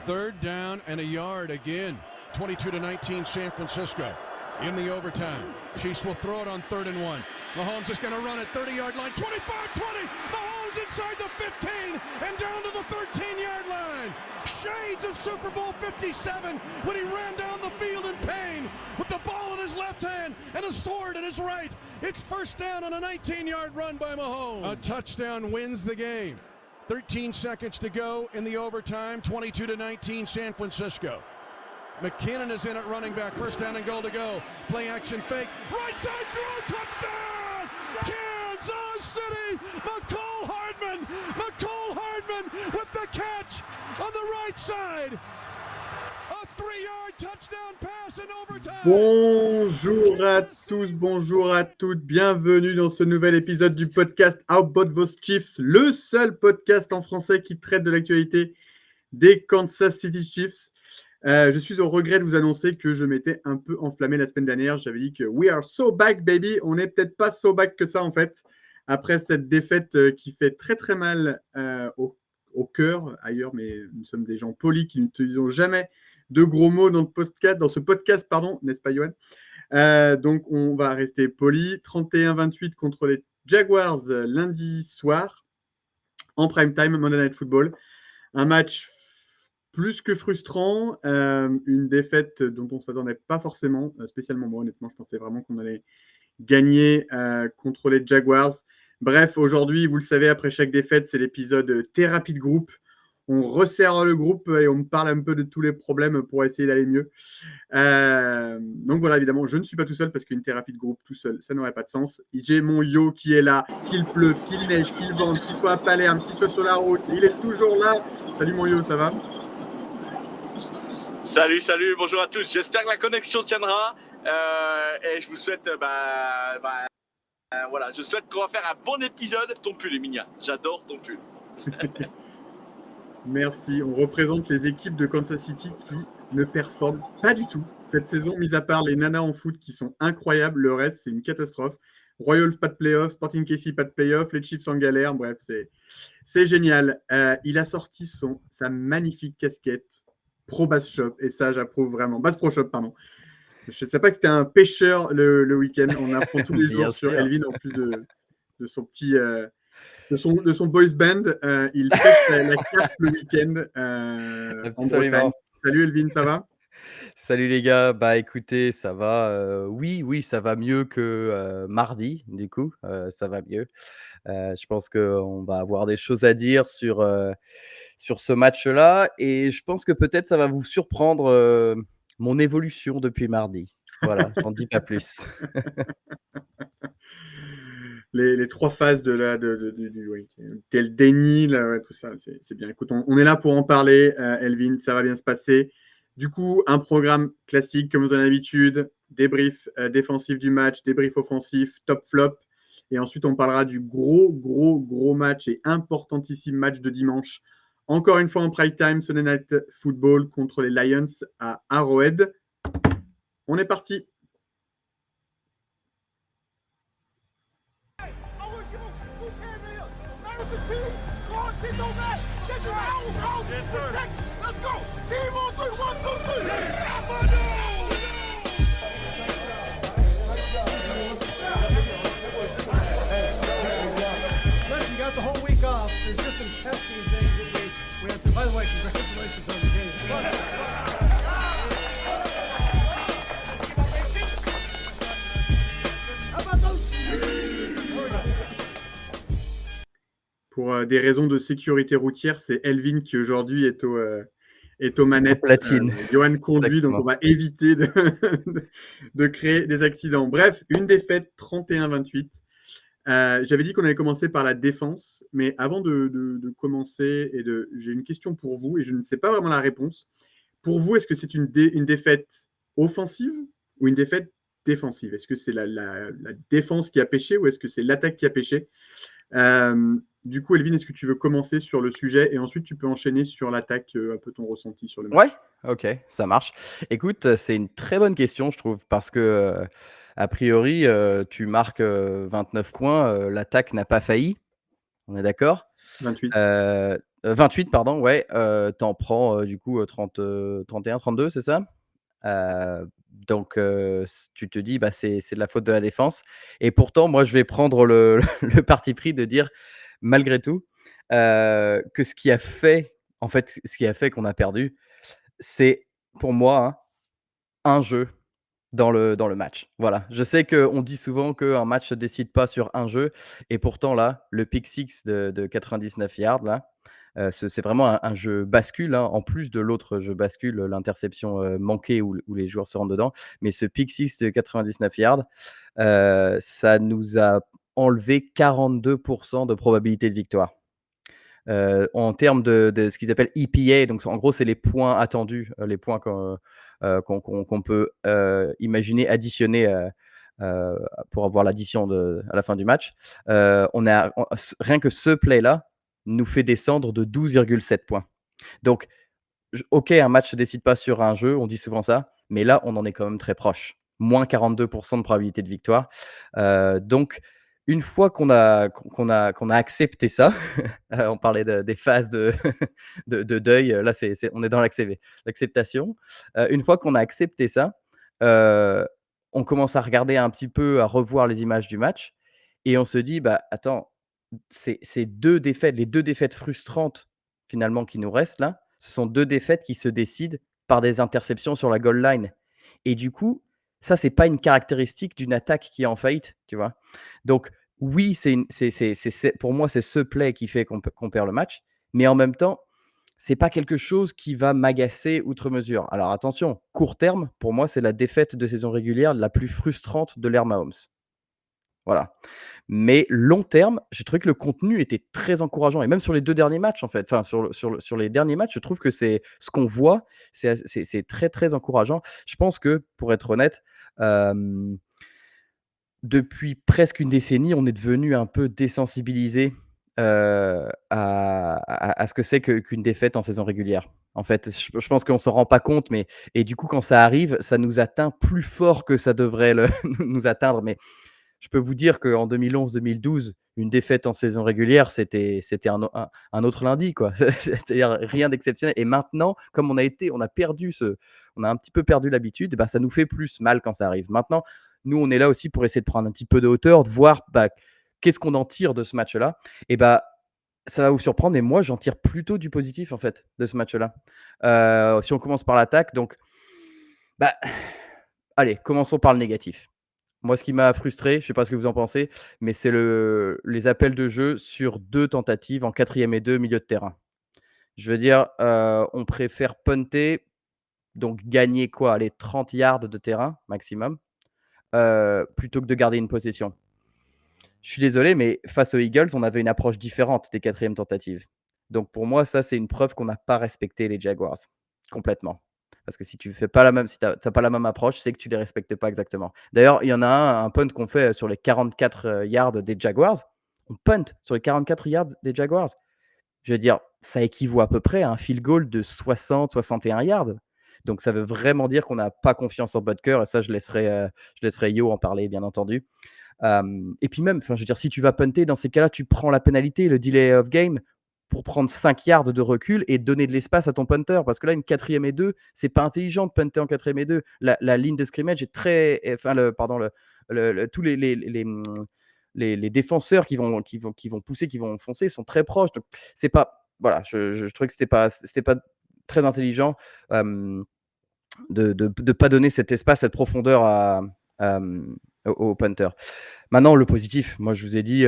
Third down and a yard again. 22-19 San Francisco in the overtime. Chiefs will throw it on 3rd and 1. Mahomes is going to run at 30-yard line. 25-20. Mahomes inside the 15 and down to the 13-yard line. Shades of Super Bowl 57 when he ran down the field in pain with the ball in his left hand and a sword in his right. It's first down on a 19-yard run by Mahomes. A touchdown wins the game. 13 seconds to go in the overtime. 22-19 San Francisco. McKinnon is in at running back. First down and goal to go. Play action fake. Right side throw. Touchdown! Kansas City! McCole Hardman with the catch on the right side. A 3-yard touchdown pass in overtime. Bonjour à tous, bonjour à toutes. Bienvenue dans ce nouvel épisode du podcast How About Those Chiefs, le seul podcast en français qui traite de l'actualité des Kansas City Chiefs. Je suis au regret de vous annoncer que je m'étais un peu enflammé la semaine dernière. J'avais dit que we are so back, baby. On n'est peut-être pas so back que ça, en fait. Après cette défaite qui fait très, très mal au cœur, ailleurs, mais nous sommes des gens polis qui n'utilisons jamais de gros mots dans ce podcast, n'est-ce pas, Yoann? Donc, on va rester poli. 31-28 contre les Jaguars lundi soir, en prime time, Monday Night Football. Un match plus que frustrant, une défaite dont on ne s'attendait pas forcément, spécialement moi, honnêtement, je pensais vraiment qu'on allait gagner contre les Jaguars. Bref, aujourd'hui, vous le savez, après chaque défaite, c'est l'épisode thérapie de groupe. On resserre le groupe et on me parle un peu de tous les problèmes pour essayer d'aller mieux. Donc voilà, évidemment, je ne suis pas tout seul parce qu'une thérapie de groupe tout seul, ça n'aurait pas de sens. J'ai mon yo qui est là, qu'il pleuve, qu'il neige, qu'il vente, qu'il soit à Palerme, qu'il soit sur la route. Il est toujours là. Salut mon yo, ça va ? Salut, bonjour à tous. J'espère que la connexion tiendra et je vous souhaite, voilà, je souhaite qu'on va faire un bon épisode. Ton pull, Emilia, j'adore ton pull. Merci. On représente les équipes de Kansas City qui ne performent pas du tout cette saison, mis à part les nanas en foot qui sont incroyables. Le reste, c'est une catastrophe. Royals, pas de playoff. Sporting KC, pas de playoff. Les Chiefs en galère. Bref, c'est génial. Il a sorti sa magnifique casquette Pro Bass Shop, et ça, j'approuve vraiment. Bass Pro Shop, pardon. Je ne sais pas que c'était un pêcheur le week-end. On apprend tous les jours sur Elvin, en plus de son petit... de son boys band, il pêche la carte le week-end en Bretagne. Salut Elvin, ça va ? Salut les gars, bah écoutez, ça va, oui, ça va mieux que mardi, du coup, ça va mieux. Je pense qu'on va avoir des choses à dire sur ce match-là et je pense que peut-être ça va vous surprendre mon évolution depuis mardi. Voilà, j'en dis pas plus. Les trois phases du déni, là, tout ça, c'est bien. Écoute, on est là pour en parler, Elvin, ça va bien se passer. Du coup, un programme classique comme vous en avez l'habitude, débrief défensif du match, débrief offensif, top flop. Et ensuite, on parlera du gros match et importantissime match de dimanche. Encore une fois en prime time, Sunday Night Football contre les Lions à Arrowhead. On est parti. By the way, congratulations on the game. Pour des raisons de sécurité routière, c'est Elvin qui aujourd'hui est aux manettes. Yoann conduit, donc on va éviter de créer des accidents. Bref, une défaite 31-28. J'avais dit qu'on allait commencer par la défense, mais avant de commencer, j'ai une question pour vous, et je ne sais pas vraiment la réponse. Pour vous, est-ce que c'est une défaite offensive ou une défaite défensive ? Est-ce que c'est la défense qui a pêché ou est-ce que c'est l'attaque qui a pêché ? Du coup, Elvin, est-ce que tu veux commencer sur le sujet et ensuite tu peux enchaîner sur l'attaque, un peu ton ressenti sur le match ? Ouais, ok, ça marche. Écoute, c'est une très bonne question, je trouve, parce que a priori, tu marques 29 points, l'attaque n'a pas failli. On est d'accord ? 28. 28, pardon, ouais, tu prends, du coup, 30, 31-32, c'est ça? Donc tu te dis: «Bah, c'est de la faute de la défense» et pourtant, moi, je vais prendre le le parti pris de dire, malgré tout, que ce qui a fait qu'on a perdu, c'est pour moi, hein, un jeu dans le match. Voilà. Je sais qu'on dit souvent qu'un match se décide pas sur un jeu et pourtant là, le pick six de 99 yards là, c'est vraiment un jeu bascule, hein, en plus de l'autre jeu bascule, l'interception, manquée où les joueurs se rentrent dedans. Mais ce pick six de 99 yards, ça nous a enlevé 42 de probabilité de victoire. En termes de ce qu'ils appellent EPA, donc en gros, c'est les points attendus, les points qu'on peut imaginer additionner pour avoir l'addition à la fin du match. Rien que ce play-là nous fait descendre de 12,7 points. Donc, ok, un match ne se décide pas sur un jeu, on dit souvent ça, mais là, on en est quand même très proche. Moins 42 de probabilité de victoire. Donc, une fois qu'on a accepté ça, on parlait des phases de deuil, là, on est dans l'acceptation. Une fois qu'on a accepté ça, on commence à regarder un petit peu, à revoir les images du match et on se dit: «Bah, attends, ces 2 défaites, les 2 défaites frustrantes finalement qui nous restent là, ce sont 2 défaites qui se décident par des interceptions sur la goal line et du coup, ça, c'est pas une caractéristique d'une attaque qui est en faillite, tu vois? Donc oui, c'est pour moi, c'est ce play qui fait qu'on perd le match, mais en même temps, c'est pas quelque chose qui va m'agacer outre mesure. Alors attention, court terme, pour moi, c'est la défaite de saison régulière la plus frustrante de l'ère Mahomes. Voilà. Mais long terme, j'ai trouvé que le contenu était très encourageant et même sur les 2 derniers matchs, en fait, enfin sur les derniers matchs, je trouve que c'est ce qu'on voit, c'est très, très encourageant. Je pense que, pour être honnête, hem, depuis presque une décennie, on est devenu un peu désensibilisé, à ce que c'est qu'une défaite en saison régulière. En fait, je pense qu'on s'en rend pas compte, mais et du coup, quand ça arrive, ça nous atteint plus fort que ça devrait nous atteindre. Mais je peux vous dire qu'en 2011-2012, une défaite en saison régulière, c'était un autre lundi, quoi. C'est-à-dire rien d'exceptionnel. Et maintenant, comme on a un petit peu perdu l'habitude, bah, ça nous fait plus mal quand ça arrive. Maintenant, nous, on est là aussi pour essayer de prendre un petit peu de hauteur, de voir bah, qu'est-ce qu'on en tire de ce match-là. Et bah, ça va vous surprendre, et moi, j'en tire plutôt du positif, en fait, de ce match-là. Si on commence par l'attaque, donc, bah, allez, commençons par le négatif. Moi, ce qui m'a frustré, je ne sais pas ce que vous en pensez, mais c'est les appels de jeu sur 2 tentatives en 4e et 2, milieu de terrain. Je veux dire, on préfère punter, donc gagner quoi? Allez, 30 yards de terrain maximum, plutôt que de garder une possession. Je suis désolé, mais face aux Eagles, on avait une approche différente des 4e tentatives. Donc pour moi, ça, c'est une preuve qu'on n'a pas respecté les Jaguars, complètement. Parce que si tu fais pas la même, si tu as pas la même approche, c'est que tu les respectes pas exactement. D'ailleurs, il y en a un punt qu'on fait sur les 44 yards des Jaguars. On punt sur les 44 yards des Jaguars. Je veux dire, ça équivaut à peu près à un field goal de 60-61 yards. Donc ça veut vraiment dire qu'on n'a pas confiance en Butker. Et ça, je laisserai Yo en parler, bien entendu. Et puis même, je veux dire, si tu vas punter, dans ces cas-là, tu prends la pénalité, le delay of game, pour prendre 5 yards de recul et donner de l'espace à ton punter. Parce que là, une 4e et 2, c'est pas intelligent de punter en 4e et 2. La ligne de scrimmage est très. Enfin, tous les défenseurs qui vont pousser, qui vont foncer, sont très proches. Donc, c'est pas. Voilà, je trouvais que c'était pas très intelligent de pas donner cet espace, cette profondeur au punter. Maintenant, le positif, moi je vous ai dit,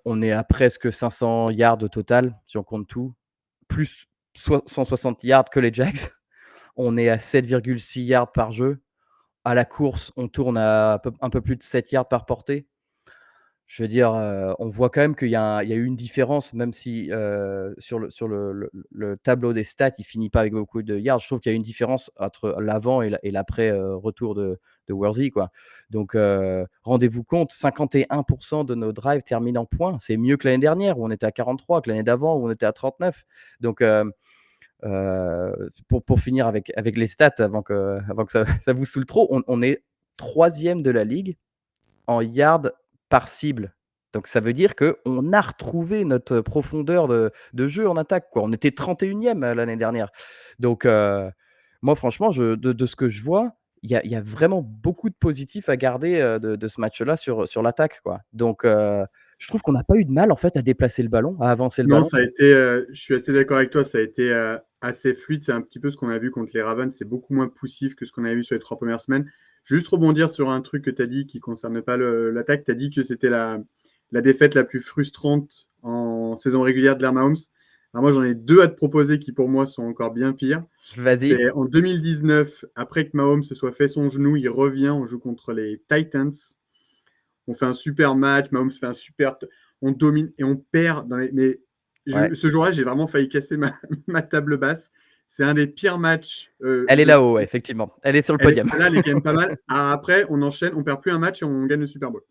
on est à presque 500 yards au total, si on compte tout, plus 160 yards que les Jags. On est à 7,6 yards par jeu. À la course, on tourne à un peu plus de 7 yards par portée. Je veux dire, on voit quand même qu'il y a eu une différence, même si sur le tableau des stats, il finit pas avec beaucoup de yards. Je trouve qu'il y a une différence entre l'avant et l'après retour de Worthy, quoi. Donc, rendez-vous compte, 51% de nos drives terminent en points. C'est mieux que l'année dernière où on était à 43, que l'année d'avant où on était à 39. Donc, pour finir avec les stats, avant que ça vous saoule trop, on est 3e de la ligue en yards par cible Donc ça veut dire qu'on a retrouvé notre profondeur de jeu en attaque, quoi. On était 31e l'année dernière. Donc moi franchement, de ce que je vois, il y a vraiment beaucoup de positifs à garder de ce match-là sur l'attaque, quoi. Donc je trouve qu'on n'a pas eu de mal en fait à déplacer le ballon, à avancer le Non, ballon. ça a été, je suis assez d'accord avec toi, ça a été assez fluide. C'est un petit peu ce qu'on a vu contre les Ravens. C'est beaucoup moins poussif que ce qu'on avait vu sur les 3 premières semaines. Juste rebondir sur un truc que tu as dit qui ne concerne pas l'attaque. Tu as dit que c'était la défaite la plus frustrante en saison régulière de l'Air Mahomes. Alors moi, j'en ai 2 à te proposer qui, pour moi, sont encore bien pires. Vas-y. C'est en 2019, après que Mahomes se soit fait son genou, il revient, on joue contre les Titans. On fait un super match, Mahomes fait un super... On domine et on perd. Mais ce jour-là, j'ai vraiment failli casser ma table basse. C'est un des pires matchs. Elle est là-haut, ouais, effectivement. Elle est sur le podium. Là, elle est quand même pas mal. Après, on enchaîne, on perd plus un match et on gagne le Super Bowl.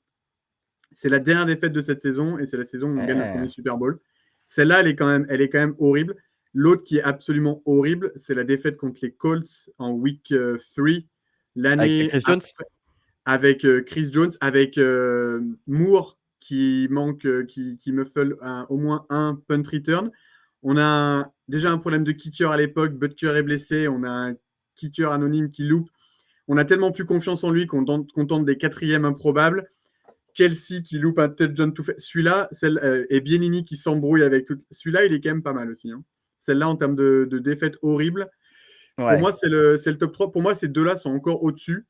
C'est la dernière défaite de cette saison et c'est la saison où on gagne le premier Super Bowl. Celle-là, elle est quand même horrible. L'autre qui est absolument horrible, c'est la défaite contre les Colts en week 3. L'année avec Chris Jones. Avec Chris Jones, avec Moore qui manque, qui muffle au moins un punt return. On a déjà un problème de kicker à l'époque. Butker est blessé. On a un kicker anonyme qui loupe. On a tellement plus confiance en lui qu'on tente des 4e improbables. Kelsey qui loupe un touchdown tout fait. Celui-là, et Bienini qui s'embrouille avec tout. Celui-là, il est quand même pas mal aussi. Hein. Celle-là, en termes de défaite horrible. Ouais. Pour moi, c'est le top 3. Pour moi, ces deux-là sont encore au-dessus.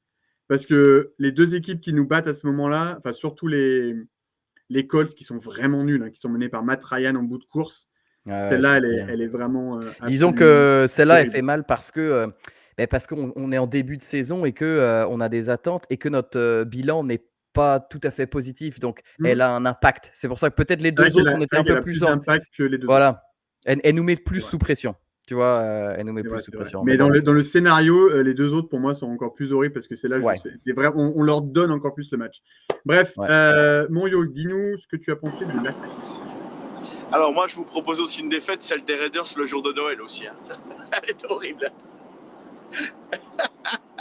Parce que les 2 équipes qui nous battent à ce moment-là, enfin surtout les Colts qui sont vraiment nuls, hein, qui sont menés par Matt Ryan en bout de course, celle-là, elle est vraiment... Disons que celle-là, elle fait mal parce qu'on est en début de saison et qu'on a des attentes et que notre bilan n'est pas tout à fait positif. Donc, elle a un impact. C'est pour ça que peut-être les 2 autres, on était un peu plus d'impact que les 2 voilà. Elle nous met plus sous pression. Tu vois, elle nous met plus sous pression. Mais dans le scénario, les 2 autres, pour moi, sont encore plus horribles parce que c'est là, c'est vrai, on leur donne encore plus le match. Bref, mon Yo, dis-nous ce que tu as pensé de l'attaque. Alors moi, je vous propose aussi une défaite, celle des Raiders le jour de Noël aussi. Hein. Elle est horrible.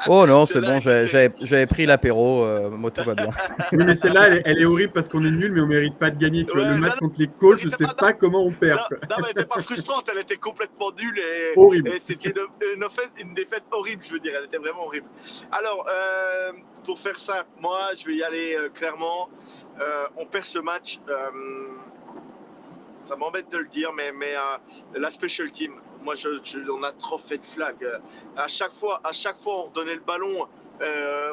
Oh non, c'est bon, j'avais pris l'apéro, moi tout va bien. Oui, mais celle-là, elle est horrible parce qu'on est nul, mais on ne mérite pas de gagner. Tu vois, le match contre les Colts, je ne sais pas comment on perd. Non, mais elle n'était pas frustrante, elle était complètement nulle. Horrible. Et c'était une défaite horrible, je veux dire, elle était vraiment horrible. Alors, pour faire ça, moi, je vais y aller clairement. On perd ce match. Ça m'embête de le dire, mais la special team, moi, on a trop fait de flag. À chaque fois, on redonnait le ballon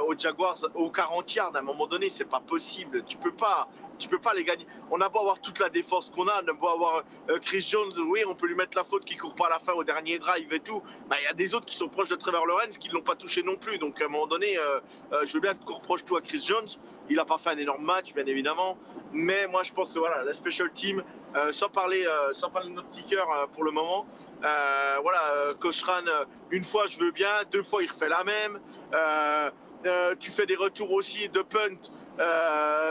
aux Jaguars aux 40 yards. À un moment donné, c'est pas possible. Tu peux pas les gagner. On a beau avoir toute la défense qu'on a beau avoir Chris Jones, oui, on peut lui mettre la faute qui court pas à la fin au dernier drive et tout. Bah, y a des autres qui sont proches de Trevor Lawrence qui l'ont pas touché non plus. Donc à un moment donné, je veux bien qu'on reproche tout à Chris Jones. Il a pas fait un énorme match, bien évidemment. Mais moi, je pense que voilà, la special team, sans parler de notre kicker pour le moment. Cochran, une fois je veux bien, 2 fois il refait la même. Tu fais des retours aussi de punt.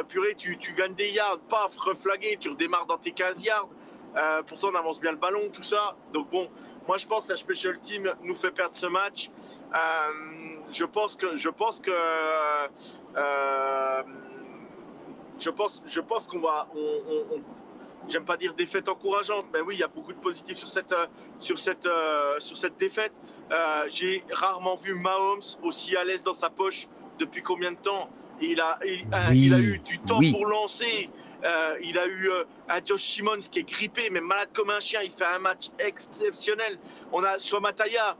Purée, tu gagnes des yards, paf, reflagué, tu redémarres dans tes 15 yards. Pourtant, on avance bien le ballon, tout ça. Donc bon, moi je pense que la special team nous fait perdre ce match. Je pense qu'on va. J'aime pas dire défaite encourageante, mais oui, il y a beaucoup de positifs sur cette défaite. J'ai rarement vu Mahomes aussi à l'aise dans sa poche depuis combien de temps. Il a eu du temps pour lancer. Il a eu un Josh Simmons qui est grippé, mais malade comme un chien. Il fait un match exceptionnel. On a Suamataya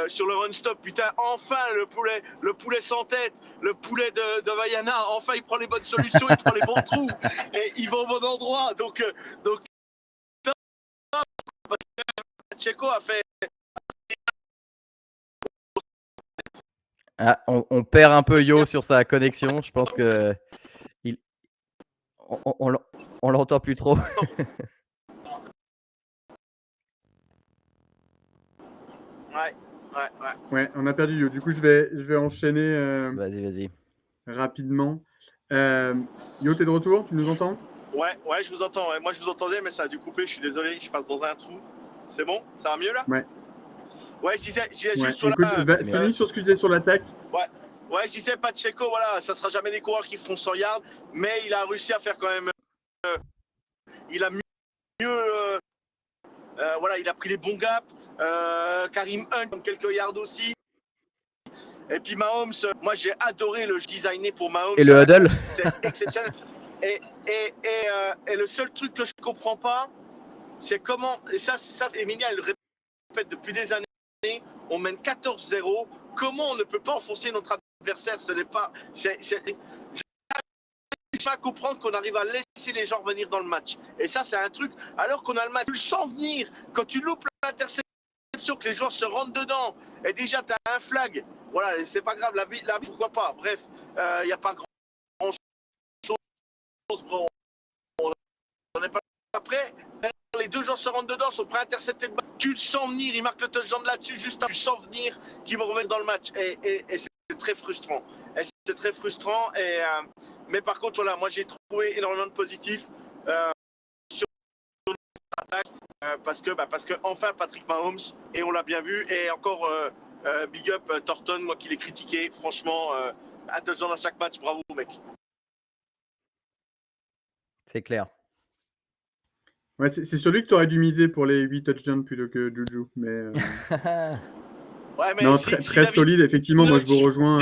sur le run-stop. Putain, enfin le poulet sans tête, le poulet de Vaiana. Enfin, il prend les bonnes solutions, il prend les bons trous et il va au bon endroit. Donc Pacheco a fait. Ah, on perd un peu Yo sur sa connexion. Je pense que on l'entend plus trop. Ouais, on a perdu Yo. Du coup, je vais enchaîner. Vas-y. Rapidement. Yo, t'es de retour? Tu nous entends? Ouais, je vous entends. Ouais. Moi, je vous entendais, mais ça a dû couper. Je suis désolé. Je passe dans un trou. C'est bon? Ça va mieux là? Ouais, je disais juste sur finis sur ce que tu disais sur l'attaque. Ouais, je disais Pacheco, voilà, ça sera jamais des coureurs qui feront 100 yards, mais il a réussi à faire quand même il a voilà, il a pris les bons gaps. Karim Hunt, comme quelques yards aussi. Et puis Mahomes, moi j'ai adoré le designé pour Mahomes. Et le huddle. C'est exceptionnel. Et le seul truc que je comprends pas, c'est comment, et ça Emilia, elle le répète depuis des années, on mène 14-0. Comment on ne peut pas enfoncer notre adversaire? Ce n'est pas. Je n'arrive pas à comprendre qu'on arrive à laisser les gens revenir dans le match. Et ça, c'est un truc, alors qu'on a le match, tu le sens venir. Quand tu loupes l'interception, que les joueurs se rentrent dedans, et déjà, tu as un flag. Voilà, c'est pas grave, la vie, pourquoi pas. Bref, il n'y a pas grand-chose. On n'est pas prêt. Les deux joueurs se rentrent dedans, sont prêts à intercepter. Tu le sens venir, ils marquent le touchdown là-dessus, juste tu sens venir qu'ils vont revenir dans le match. Et c'est très frustrant. C'est très frustrant. Mais par contre, voilà, moi j'ai trouvé énormément de positifs sur notre attaque parce que enfin Patrick Mahomes, et on l'a bien vu, et encore big up Thornton, moi qui l'ai critiqué, franchement, à 2 ans à chaque match, bravo mec. C'est clair. Ouais, c'est sur lui que tu aurais dû miser pour les 8 touchdowns plutôt que Juju. Mais, Ouais, mais non, si très David solide, effectivement. Moi, je vous Lloyd, rejoins.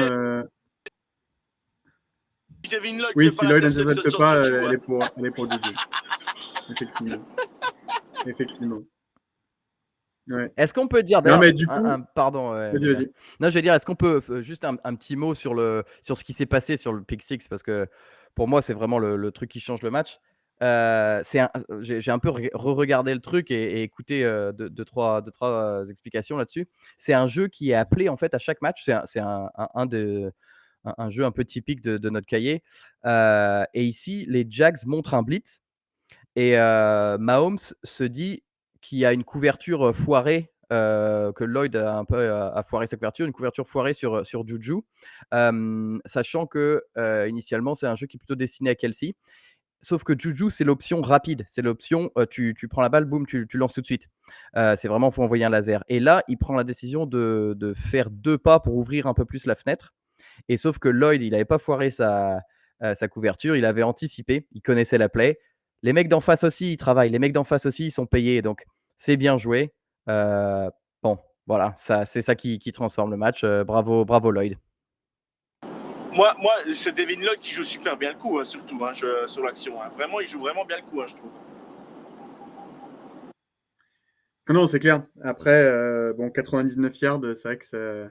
Devin Lloyd, Oui, fait si Lloyd l'interception n'intercepte sur pas, Juju, elle est pour Juju. Effectivement. Ouais. Est-ce qu'on peut dire Non, d'ailleurs mais du coup, pardon, vas-y. non, je vais dire, est-ce qu'on peut juste un petit mot sur ce qui s'est passé sur le pick six, parce que pour moi c'est vraiment le truc qui change le match. J'ai un peu re-regardé le truc et écouté deux, trois explications là-dessus. C'est un jeu qui est appelé en fait à chaque match. C'est un jeu un peu typique de notre cahier. Et ici, les Jags montrent un blitz et Mahomes se dit qu'il y a une couverture foirée, que Lloyd a un peu a foiré sa couverture, une couverture foirée sur Juju, sachant que initialement c'est un jeu qui est plutôt destiné à Kelce. Sauf que Juju, c'est l'option rapide, c'est l'option tu prends la balle, boum, tu lances tout de suite. C'est vraiment, il faut envoyer un laser. Et là, il prend la décision de faire 2 pas pour ouvrir un peu plus la fenêtre. Et sauf que Lloyd, il n'avait pas foiré sa couverture, il avait anticipé, il connaissait la play. Les mecs d'en face aussi, ils travaillent. Les mecs d'en face aussi, ils sont payés. Donc, c'est bien joué. Bon, voilà, c'est ça qui transforme le match. Bravo Lloyd. Moi, c'est Devin Lloyd qui joue super bien le coup, hein, surtout sur l'action. Hein. Vraiment, il joue vraiment bien le coup, hein, je trouve. Non, c'est clair. Après, 99 yards, c'est vrai que ça.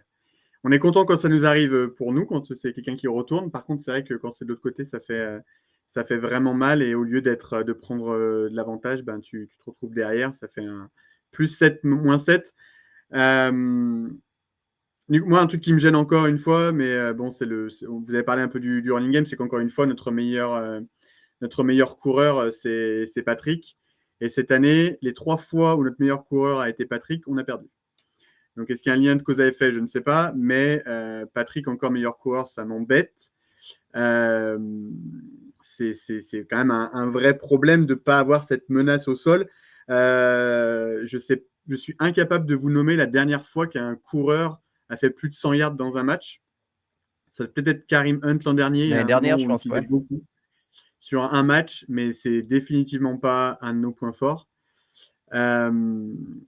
On est content quand ça nous arrive pour nous, quand c'est quelqu'un qui retourne. Par contre, c'est vrai que quand c'est de l'autre côté, ça fait vraiment mal. Et au lieu de prendre de l'avantage, tu te retrouves derrière. Ça fait un plus 7, moins 7. Moi, un truc qui me gêne encore une fois, mais vous avez parlé un peu du running game, c'est qu'encore une fois, notre meilleur coureur, c'est Patrick. Et cette année, les 3 fois où notre meilleur coureur a été Patrick, on a perdu. Donc, est-ce qu'il y a un lien de cause à effet? Je ne sais pas, mais Patrick, encore meilleur coureur, ça m'embête. C'est quand même un vrai problème de ne pas avoir cette menace au sol. Je suis incapable de vous nommer la dernière fois qu'un coureur a fait plus de 100 yards dans un match. Ça peut peut-être être Karim Hunt l'an dernier. L'année dernière, je pense, ouais. Beaucoup sur un match, mais c'est définitivement pas un de nos points forts.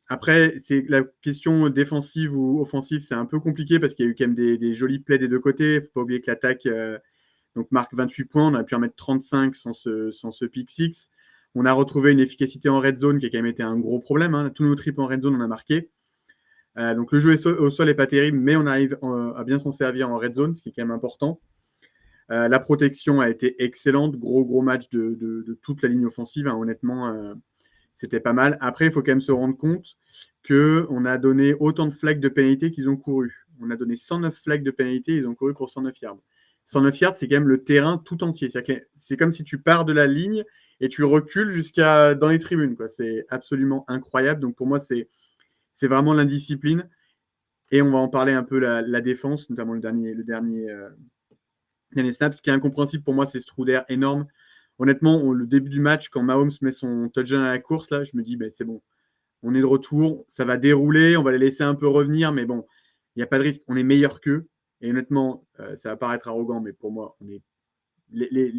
Après, c'est la question défensive ou offensive, c'est un peu compliqué parce qu'il y a eu quand même des jolis plays des deux côtés. Il ne faut pas oublier que l'attaque donc marque 28 points. On a pu en mettre 35 sans ce pick six. On a retrouvé une efficacité en red zone qui a quand même été un gros problème. Hein. Tous nos triples en red zone, on a marqué. Donc le jeu au sol n'est pas terrible, mais on arrive à bien s'en servir en red zone, ce qui est quand même important. La protection a été excellente. Gros match de toute la ligne offensive. Hein. Honnêtement, c'était pas mal. Après, il faut quand même se rendre compte qu'on a donné autant de flags de pénalité qu'ils ont couru. On a donné 109 flags de pénalité, ils ont couru pour 109 yards. 109 yards, c'est quand même le terrain tout entier. C'est comme si tu pars de la ligne et tu recules jusqu'à dans les tribunes, quoi. C'est absolument incroyable. Donc pour moi, c'est vraiment l'indiscipline. Et on va en parler un peu la défense, notamment le dernier snap. Ce qui est incompréhensible pour moi, c'est ce trou d'air énorme. Honnêtement, le début du match, quand Mahomes met son touchdown à la course, là, je me dis, c'est bon. On est de retour, ça va dérouler, on va les laisser un peu revenir, mais bon, il n'y a pas de risque. On est meilleur qu'eux. Et honnêtement, ça va paraître arrogant, mais pour moi,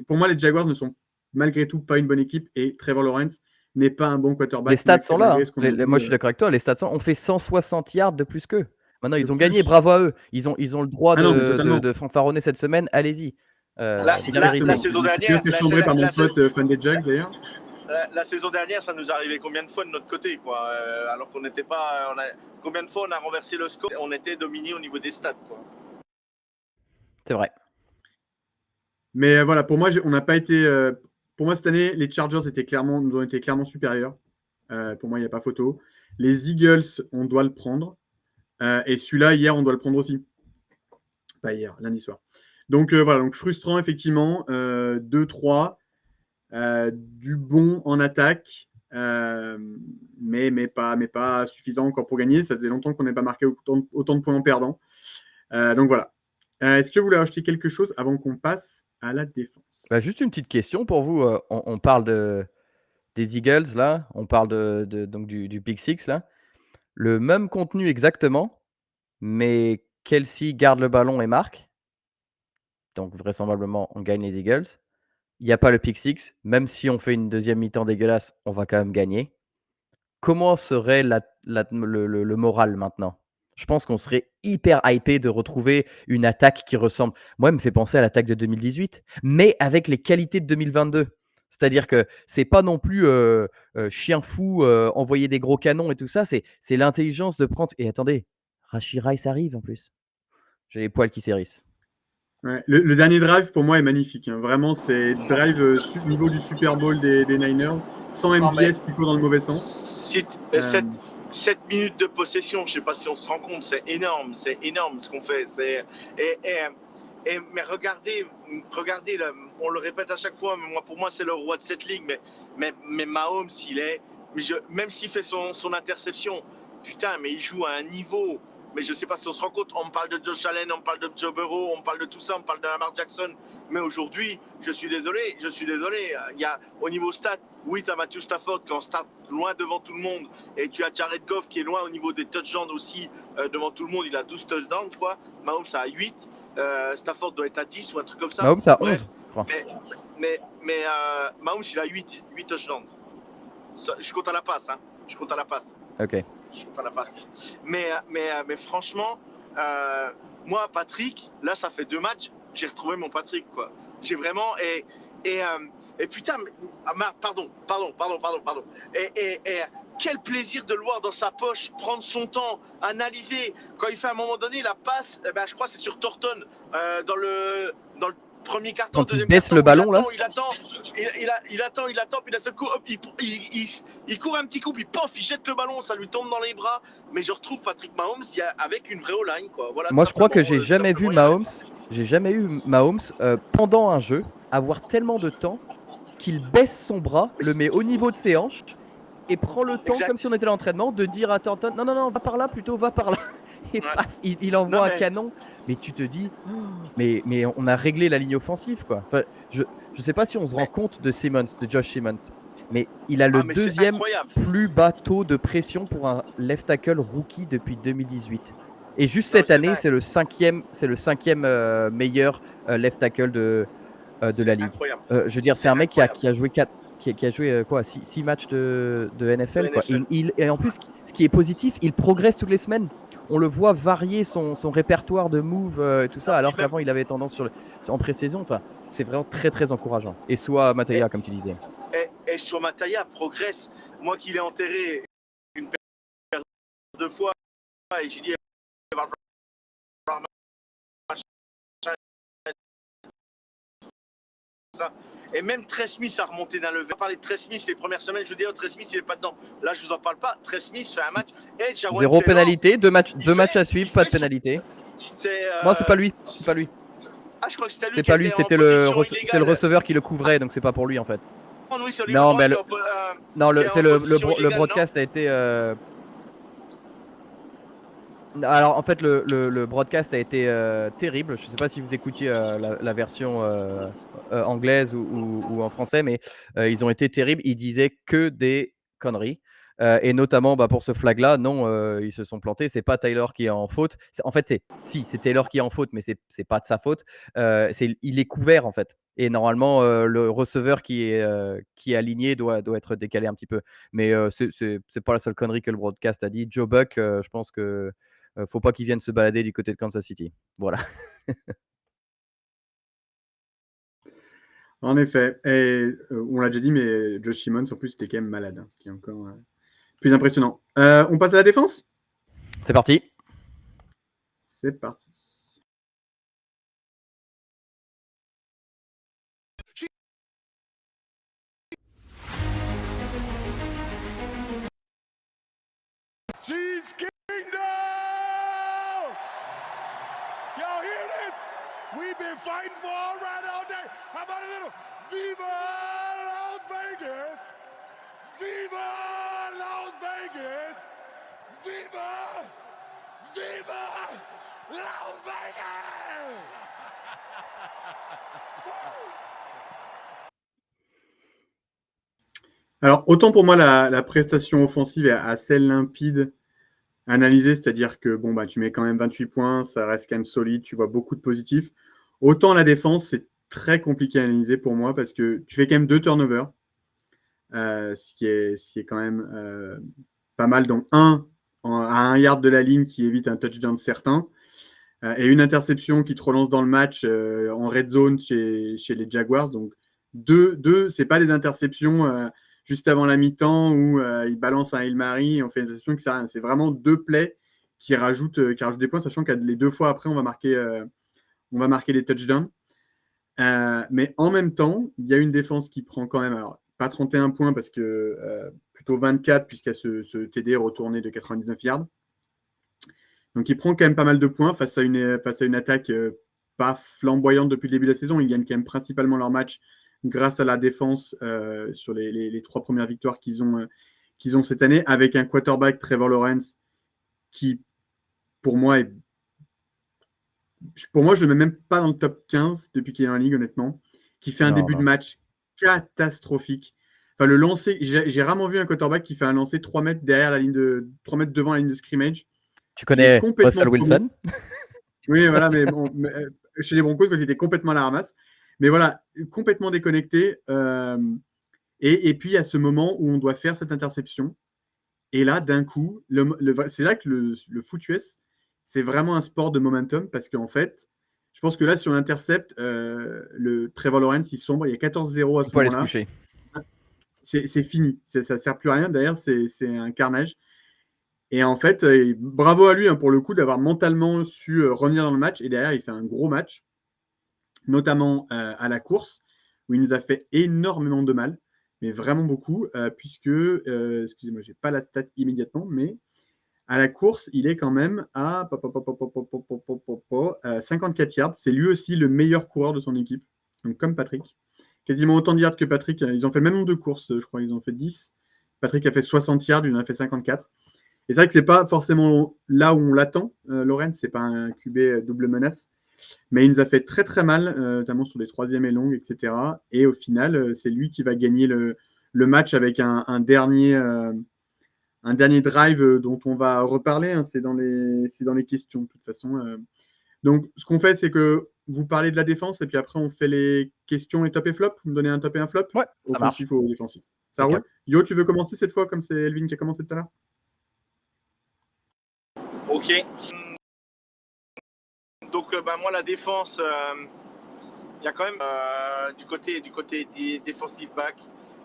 pour moi, les Jaguars ne sont malgré tout pas une bonne équipe et Trevor Lawrence n'est pas un bon quarterback. Les stats sont là. malgré ce qu'on a dit, Moi, je suis d'accord avec toi. Les stats sont. On fait 160 yards de plus qu'eux. Maintenant, ils de ont gagné. plus. Bravo à eux. Ils ont le droit Ah non, mais totalement. de fanfaronner cette semaine. Allez-y. La Exactement. saison Je me suis dernière, fait chambrer par mon pote fan des Jags d'ailleurs. la saison dernière, ça nous arrivait combien de fois de notre côté, quoi, alors qu'on n'était pas. Combien de fois on a renversé le score, on était dominé au niveau des stats, quoi. C'est vrai. Mais voilà, pour moi, on n'a pas été. Pour moi, cette année, les Chargers nous ont été clairement supérieurs. Pour moi, il n'y a pas photo. Les Eagles, on doit le prendre. Et celui-là, hier, on doit le prendre aussi. Pas hier, lundi soir. Donc voilà, donc frustrant, effectivement. 2-3. Du bon en attaque. Mais pas suffisant encore pour gagner. Ça faisait longtemps qu'on n'ait pas marqué autant de points en perdant. Donc voilà. Est-ce que vous voulez ajouter quelque chose avant qu'on passe à la défense? Juste une petite question pour vous. On parle des Eagles, là. On parle donc du Big Six, là. Le même contenu exactement, mais Kelsey garde le ballon et marque. Donc, vraisemblablement, on gagne les Eagles. Il n'y a pas le pick six. Même si on fait une deuxième mi-temps dégueulasse, on va quand même gagner. Comment serait le moral maintenant? Je pense qu'on serait hyper hypé de retrouver une attaque qui ressemble. Moi, elle me fait penser à l'attaque de 2018, mais avec les qualités de 2022. C'est-à-dire que c'est pas non plus chien fou, envoyer des gros canons et tout ça. C'est l'intelligence de prendre. Et attendez, Rashee Rice arrive en plus. J'ai les poils qui s'hérissent. Ouais, le dernier drive, pour moi, est magnifique. Hein. Vraiment, c'est drive niveau du Super Bowl des Niners, sans MVS qui court dans le mauvais sens. 7 minutes de possession, je ne sais pas si on se rend compte, c'est énorme ce qu'on fait. Mais regardez, on le répète à chaque fois, mais pour moi, c'est le roi de cette ligue. Mais Mahomes, même s'il fait son interception, putain, mais il joue à un niveau. Mais je ne sais pas si on se rend compte, on me parle de Josh Allen, on me parle de Joe Burrow, on me parle de tout ça, on me parle de Lamar Jackson. Mais aujourd'hui, je suis désolé. Il y a, au niveau stats, oui, tu as Matthew Stafford qui en start loin devant tout le monde. Et tu as Jared Goff qui est loin au niveau des touchdowns aussi devant tout le monde. Il a 12 touchdowns, je crois. Mahomes a 8. Stafford doit être à 10 ou un truc comme ça. Mahomes a 11, je crois. Mais Mahomes, il a 8 touchdowns. Je compte à la passe. Hein. Ok. Je compte à la passe. Mais franchement, moi, Patrick, là, ça fait 2 matchs, j'ai retrouvé mon Patrick, quoi. J'ai vraiment... Et putain, pardon. Et quel plaisir de le voir dans sa poche, prendre son temps, analyser. Quand il fait à un moment donné la passe, je crois que c'est sur Thornton, dans le premier carton, quand il baisse le ballon, là. Il attend, puis d'un seul coup, hop, il court un petit coup, puis pof, il jette le ballon, ça lui tombe dans les bras. Mais je retrouve Patrick Mahomes avec une vraie O-line, quoi. Voilà, moi, je crois que j'ai jamais vu Mahomes. J'ai jamais eu Mahomes pendant un jeu avoir tellement de temps qu'il baisse son bras, le met au niveau de ses hanches et prend le temps, comme si on était à l'entraînement, de dire à Thornton non, va par là plutôt, va par là. Et paf, il envoie un canon. Mais tu te dis, mais on a réglé la ligne offensive, quoi. Enfin, je sais pas si on se rend compte de Josh Simmons, mais il a le deuxième plus bas taux de pression pour un left tackle rookie depuis 2018. Et juste cette année, c'est le cinquième meilleur left tackle de la ligue. Je veux dire, c'est un mec qui a joué 6 matchs de NFL. Quoi. Et en plus, ce qui est positif, il progresse toutes les semaines. On le voit varier son répertoire de moves et tout ça, alors qu'avant, il avait tendance en pré-saison. Enfin, c'est vraiment très, très encourageant. Et soit Mataya, comme tu disais. Et soit Mataya progresse. Moi qui l'ai enterré une paire de fois, et j'ai dit... Et même Trey Smith a remonté d'un level. On parlait de Trey Smith les premières semaines, je dis Trey Smith il est pas dedans. Là je vous en parle pas. Trey Smith fait un match. Et zéro pénalité, 2 matchs à suivre, pas de pénalité. Non, c'est pas lui. Ah, je crois que c'était lui. C'est pas lui, c'est le receveur qui le couvrait, donc c'est pas pour lui en fait. Non, mais le broadcast a été. Alors en fait le broadcast a été terrible. Je sais pas si vous écoutiez la version anglaise ou en français, mais ils ont été terribles. Ils disaient que des conneries. Et notamment pour ce flag là, non, ils se sont plantés. C'est pas Taylor qui est en faute. En fait, c'est Taylor qui est en faute, mais c'est pas de sa faute. Il est couvert en fait. Et normalement, le receveur qui est aligné doit être décalé un petit peu. Mais c'est pas la seule connerie que le broadcast a dit. Joe Buck, je pense que faut pas qu'il vienne se balader du côté de Kansas City. Voilà. En effet. Et on l'a déjà dit, mais Josh Simmons, en plus, était quand même malade, hein, ce qui est encore plus impressionnant. On passe à la défense? C'est parti. C'est parti. Cheese Kingdom! Y'all hear this? We've been fighting for all right all day. How about a little Viva Las Vegas? Viva Las Vegas! Viva! Viva Las Vegas! Alors, autant pour moi, la prestation offensive est assez limpide, analysée, c'est-à-dire que bon, bah, tu mets quand même 28 points, ça reste quand même solide, tu vois beaucoup de positifs. Autant la défense, c'est très compliqué à analyser pour moi parce que tu fais quand même 2 turnovers, ce qui est quand même pas mal, dont un à 1 yard de la ligne qui évite un touchdown certain, et une interception qui te relance dans le match en red zone chez les Jaguars. Donc, c'est pas des interceptions juste avant la mi-temps où ils balancent un Hail Mary et on fait une interception qui sert à rien. C'est vraiment 2 plays qui rajoutent des points, sachant que les 2 fois après, on va marquer des touchdowns. Mais en même temps, il y a une défense qui prend quand même, alors pas 31 points parce que plutôt 24 puisqu'il y a ce TD retourné de 99 yards. Donc il prend quand même pas mal de points face à une attaque pas flamboyante depuis le début de la saison. Ils gagnent quand même principalement leur match grâce à la défense sur les 3 premières victoires qu'ils ont cette année, avec un quarterback, Trevor Lawrence, qui pour moi, je le mets même pas dans le top 15 depuis qu'il est dans la ligue, honnêtement, qui fait un début de match catastrophique. Enfin, le lancer, j'ai rarement vu un quarterback qui fait un lancer 3 mètres devant la ligne de scrimmage. Tu connais Russell Wilson? Oui, voilà, mais bon, chez les Broncos, quand il était complètement à la ramasse. Mais voilà, complètement déconnecté. Et puis, il y a ce moment où on doit faire cette interception. Et là, d'un coup, c'est là que le foot US, c'est vraiment un sport de momentum parce qu'en fait, je pense que là, si on intercepte, le Trevor Lawrence, il sombre. Il y a 14-0 à ce moment-là. On peut aller se coucher. C'est fini. Ça ne sert plus à rien. D'ailleurs, c'est un carnage. Et en fait, bravo à lui pour le coup d'avoir mentalement su revenir dans le match. Et derrière, il fait un gros match, notamment à la course, où il nous a fait énormément de mal, mais vraiment beaucoup, puisque, excusez-moi, je n'ai pas la stat immédiatement, mais à la course, il est quand même à 54 yards. C'est lui aussi le meilleur coureur de son équipe, donc comme Patrick. Quasiment autant de yards que Patrick. Ils ont fait le même nombre de courses, je crois. Ils ont fait 10. Patrick a fait 60 yards, il en a fait 54. Et c'est vrai que c'est pas forcément là où on l'attend. Lawrence, c'est pas un QB double menace, mais il nous a fait très très mal, notamment sur les 3e et longues, etc. Et au final, c'est lui qui va gagner le match avec un dernier drive dont on va reparler. Hein, c'est dans les questions de toute façon. Donc, ce qu'on fait, c'est que vous parlez de la défense et puis après, on fait les questions et top et flop. Vous me donnez un top et un flop, ouais, offensif ou défensif. Ça okay. roule. Yo, tu veux commencer cette fois comme c'est Elvin qui a commencé tout à l'heure? Ok. Donc, moi, la défense, il y a quand même du côté des defensive backs,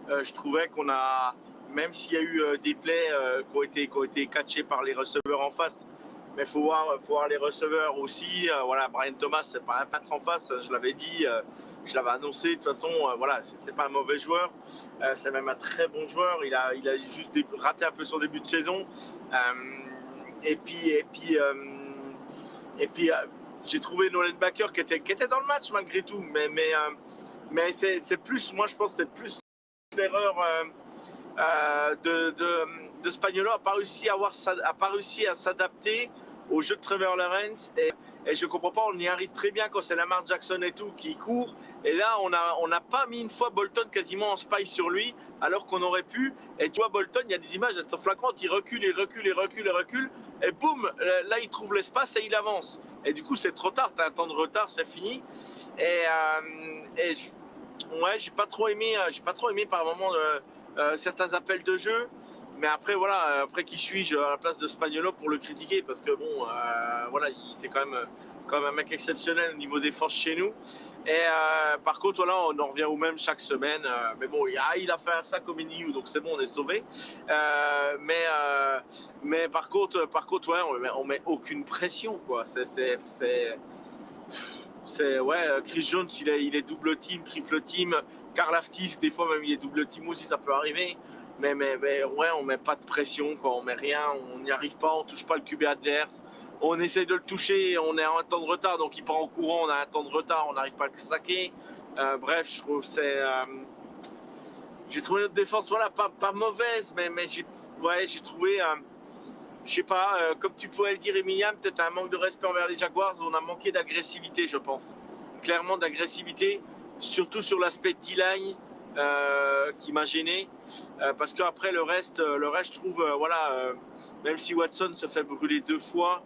je trouvais qu'on a, même s'il y a eu des plays qui ont été catchés par les receveurs en face, mais il faut voir les receveurs aussi. Voilà, Brian Thomas, c'est pas un peintre en face, je l'avais dit, je l'avais annoncé. De toute façon, voilà, c'est pas un mauvais joueur, c'est même un très bon joueur. Il a juste raté un peu son début de saison. Et puis j'ai trouvé Nolan Baker qui était dans le match malgré tout, mais c'est plus, moi je pense que c'est plus l'erreur de Spagnuolo a pas réussi à s'adapter au jeu de Trevor Lawrence et je comprends pas, on y arrive très bien quand c'est Lamar Jackson et tout qui court, et là on n'a pas mis une fois Bolton quasiment en spy sur lui alors qu'on aurait pu. Et tu vois, Bolton, il y a des images, elles sont flagrantes, il recule et boum, là il trouve l'espace et il avance, et du coup c'est trop tard, t'as un temps de retard, c'est fini. Et Ouais, j'ai pas trop aimé par moment certains appels de jeu. Mais après, voilà, après qui suis-je à la place de Spagnolo pour le critiquer parce que bon, voilà, c'est quand même un mec exceptionnel au niveau défense chez nous. Et par contre, voilà, on en revient au même chaque semaine. Mais bon, il a fait un sac au mini donc c'est bon, on est sauvé. Mais par contre, ouais, on met aucune pression, quoi. Ouais, Chris Jones, il est double team, triple team. Karl Aftis, des fois même il est double team aussi, ça peut arriver. Mais ouais, on met pas de pression, quoi. On met rien, on n'y arrive pas, on touche pas le QB adverse. On essaye de le toucher, on est à un temps de retard, donc il part en courant, on a un temps de retard, on n'arrive pas à le saquer. Bref, je trouve j'ai trouvé notre défense, voilà, pas mauvaise, mais j'ai trouvé. Je sais pas, comme tu pourrais le dire, Emilian, peut-être un manque de respect envers les Jaguars. On a manqué d'agressivité, je pense. Clairement d'agressivité, surtout sur l'aspect D-line qui m'a gêné. Parce qu'après, le reste, je trouve, même si Watson se fait brûler 2 fois,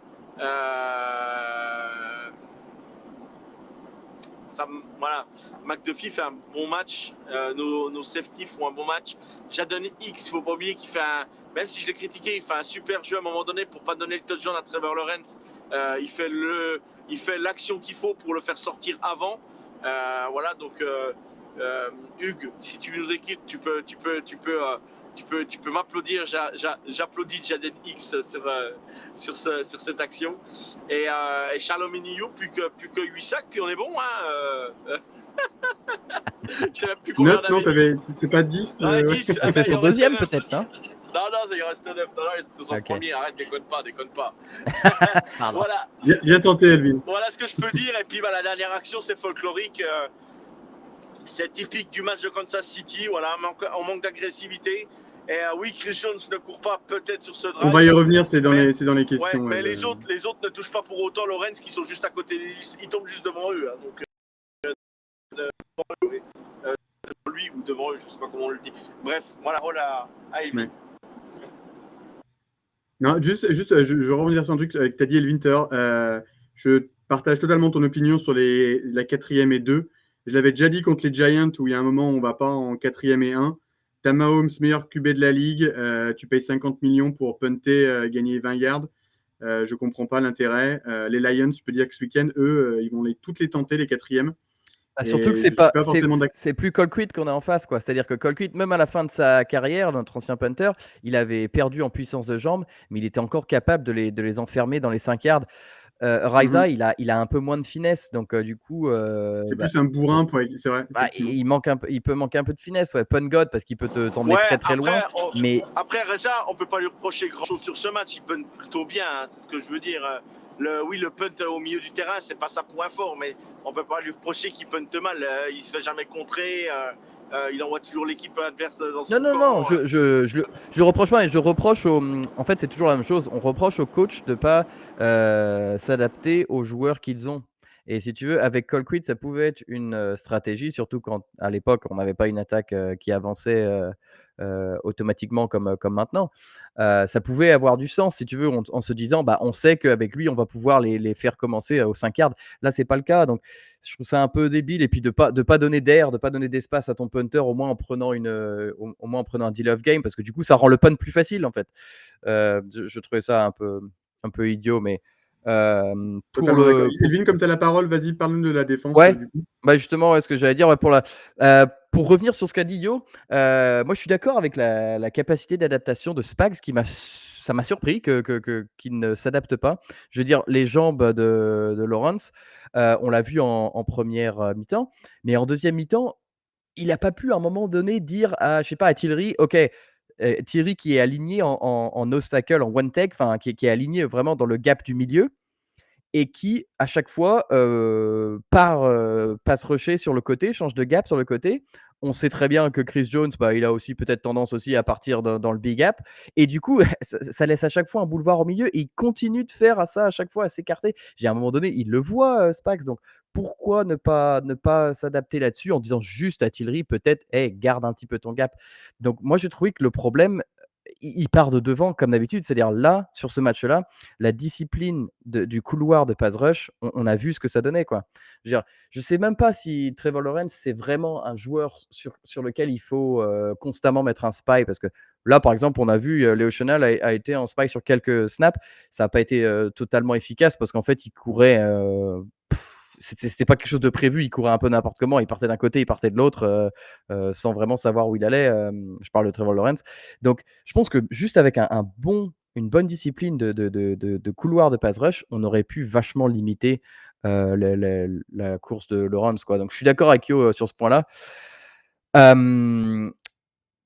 voilà, McDuffie fait un bon match, nos safety font un bon match. Jadon X, il faut pas oublier qu'il fait même si je l'ai critiqué, il fait un super jeu à un moment donné pour pas donner le touchdown à Trevor Lawrence. Il fait l'action qu'il faut pour le faire sortir avant. Voilà, donc Hugues, si tu nous écoutes, tu peux m'applaudir. J'applaudis Jaden X sur cette action. Et Charles Minio, plus que 8 sacs, puis on est bon. Hein, je sais même plus combien 9, on non, avait. c'était pas 10. Ouais, 10. C'est son il en deuxième reste peut-être, non? Non, il en reste 9. Non, c'était son Ok. premier. Arrête, déconne pas. Pardon. Voilà. Bien tenté, Elvin. Voilà ce que je peux dire. Et puis la dernière action, c'est folklorique. C'est typique du match de Kansas City. Voilà, on manque d'agressivité. Et oui, Chris Jones ne court pas peut-être sur ce drive. On va y revenir, c'est dans les questions. Ouais, mais les autres ne touchent pas pour autant Lawrence qui sont juste à côté. Ils tombent juste devant eux. Hein, donc devant lui ou devant eux, je sais pas comment on le dit. Bref, voilà, à Elvin. Ouais. Non, juste je vais revenir sur un truc que tu as dit, Elvin, tout à l'heure. Je partage totalement ton opinion sur la 4e et 2. Je l'avais déjà dit contre les Giants où il y a un moment où on ne va pas en 4e et 1. T'as Mahomes, meilleur QB de la ligue. Tu payes 50 millions pour punter, gagner 20 yards. Je ne comprends pas l'intérêt. Les Lions, je peux dire que ce week-end, eux, ils vont toutes les tenter, les 4e. Surtout que c'est plus Colquitt qu'on a en face, quoi. C'est-à-dire que Colquitt, même à la fin de sa carrière, notre ancien punter, il avait perdu en puissance de jambes, mais il était encore capable de les enfermer dans les 5 yards. Raiza, il a un peu moins de finesse, donc du coup, c'est plus un bourrin, c'est vrai. il peut manquer un peu de finesse, ouais. Pun God parce qu'il peut t'emmener très très loin. Mais après Reza, on peut pas lui reprocher grand-chose sur ce match. Il punt plutôt bien, hein, c'est ce que je veux dire. Le punt au milieu du terrain, c'est pas sa point fort, mais on peut pas lui reprocher qu'il punte mal. Il se fait jamais contrer. Il envoie toujours l'équipe adverse dans son camp. Non, je reproche pas, et je reproche en fait, c'est toujours la même chose. On reproche aux coachs de pas s'adapter aux joueurs qu'ils ont. Et si tu veux, avec Colquitt, ça pouvait être une stratégie, surtout quand à l'époque on n'avait pas une attaque qui avançait automatiquement comme maintenant. Ça pouvait avoir du sens, si tu veux, en se disant, on sait qu'avec lui, on va pouvoir les faire commencer aux 5 yards. Là, c'est pas le cas, donc je trouve ça un peu débile. Et puis de pas donner d'air, de pas donner d'espace à ton punter, au moins en prenant un deal of game, parce que du coup, ça rend le punt plus facile, en fait. Je trouvais ça un peu idiot, mais Elvin, comme tu as la parole, vas-y, parle-nous de la défense. Ouais, du coup. Justement, ce que j'allais dire, pour revenir sur ce qu'a dit Yo, moi je suis d'accord avec la capacité d'adaptation de Spags, ça m'a surpris qu'il ne s'adapte pas. Je veux dire, les jambes de Lawrence, on l'a vu en première mi-temps, mais en deuxième mi-temps, il n'a pas pu à un moment donné dire à Thierry, ok, Thierry qui est aligné en obstacle, en one take, qui est aligné vraiment dans le gap du milieu, et qui, à chaque fois, passe rusher sur le côté, change de gap sur le côté. On sait très bien que Chris Jones, il a aussi peut-être tendance aussi à partir dans le big gap. Et du coup, ça laisse à chaque fois un boulevard au milieu. Et il continue de faire ça à chaque fois, à s'écarter. À un moment donné, il le voit, Spags. Donc, pourquoi ne pas s'adapter là-dessus en disant juste à Tillery, peut-être, garde un petit peu ton gap. Donc, moi, j'ai trouvé que le problème, il part de devant comme d'habitude. C'est-à-dire là, sur ce match-là, la discipline du couloir de pass rush, on a vu ce que ça donnait, quoi. Je veux dire, je sais même pas si Trevor Lawrence, c'est vraiment un joueur sur lequel il faut constamment mettre un spy. Parce que là, par exemple, on a vu Leo Chenal a été en spy sur quelques snaps. Ça n'a pas été totalement efficace parce qu'en fait, il courait. C'était pas quelque chose de prévu. Il courait un peu n'importe comment. Il partait d'un côté, il partait de l'autre sans vraiment savoir où il allait. Je parle de Trevor Lawrence. Donc, je pense que juste avec une bonne discipline de couloir de pass rush, on aurait pu vachement limiter la course de Lawrence, quoi. Donc, je suis d'accord avec Yo sur ce point-là.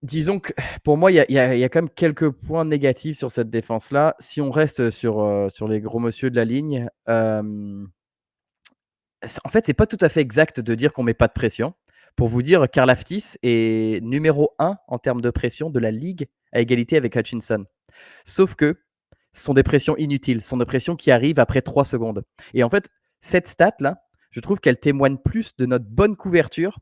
Disons que pour moi, il y a quand même quelques points négatifs sur cette défense-là. Si on reste sur les gros monsieur de la ligne, en fait, c'est pas tout à fait exact de dire qu'on met pas de pression. Pour vous dire, Karlaftis est numéro 1 en termes de pression de la ligue à égalité avec Hutchinson. Sauf que ce sont des pressions inutiles, ce sont des pressions qui arrivent après 3 secondes. Et en fait, cette stat-là, je trouve qu'elle témoigne plus de notre bonne couverture.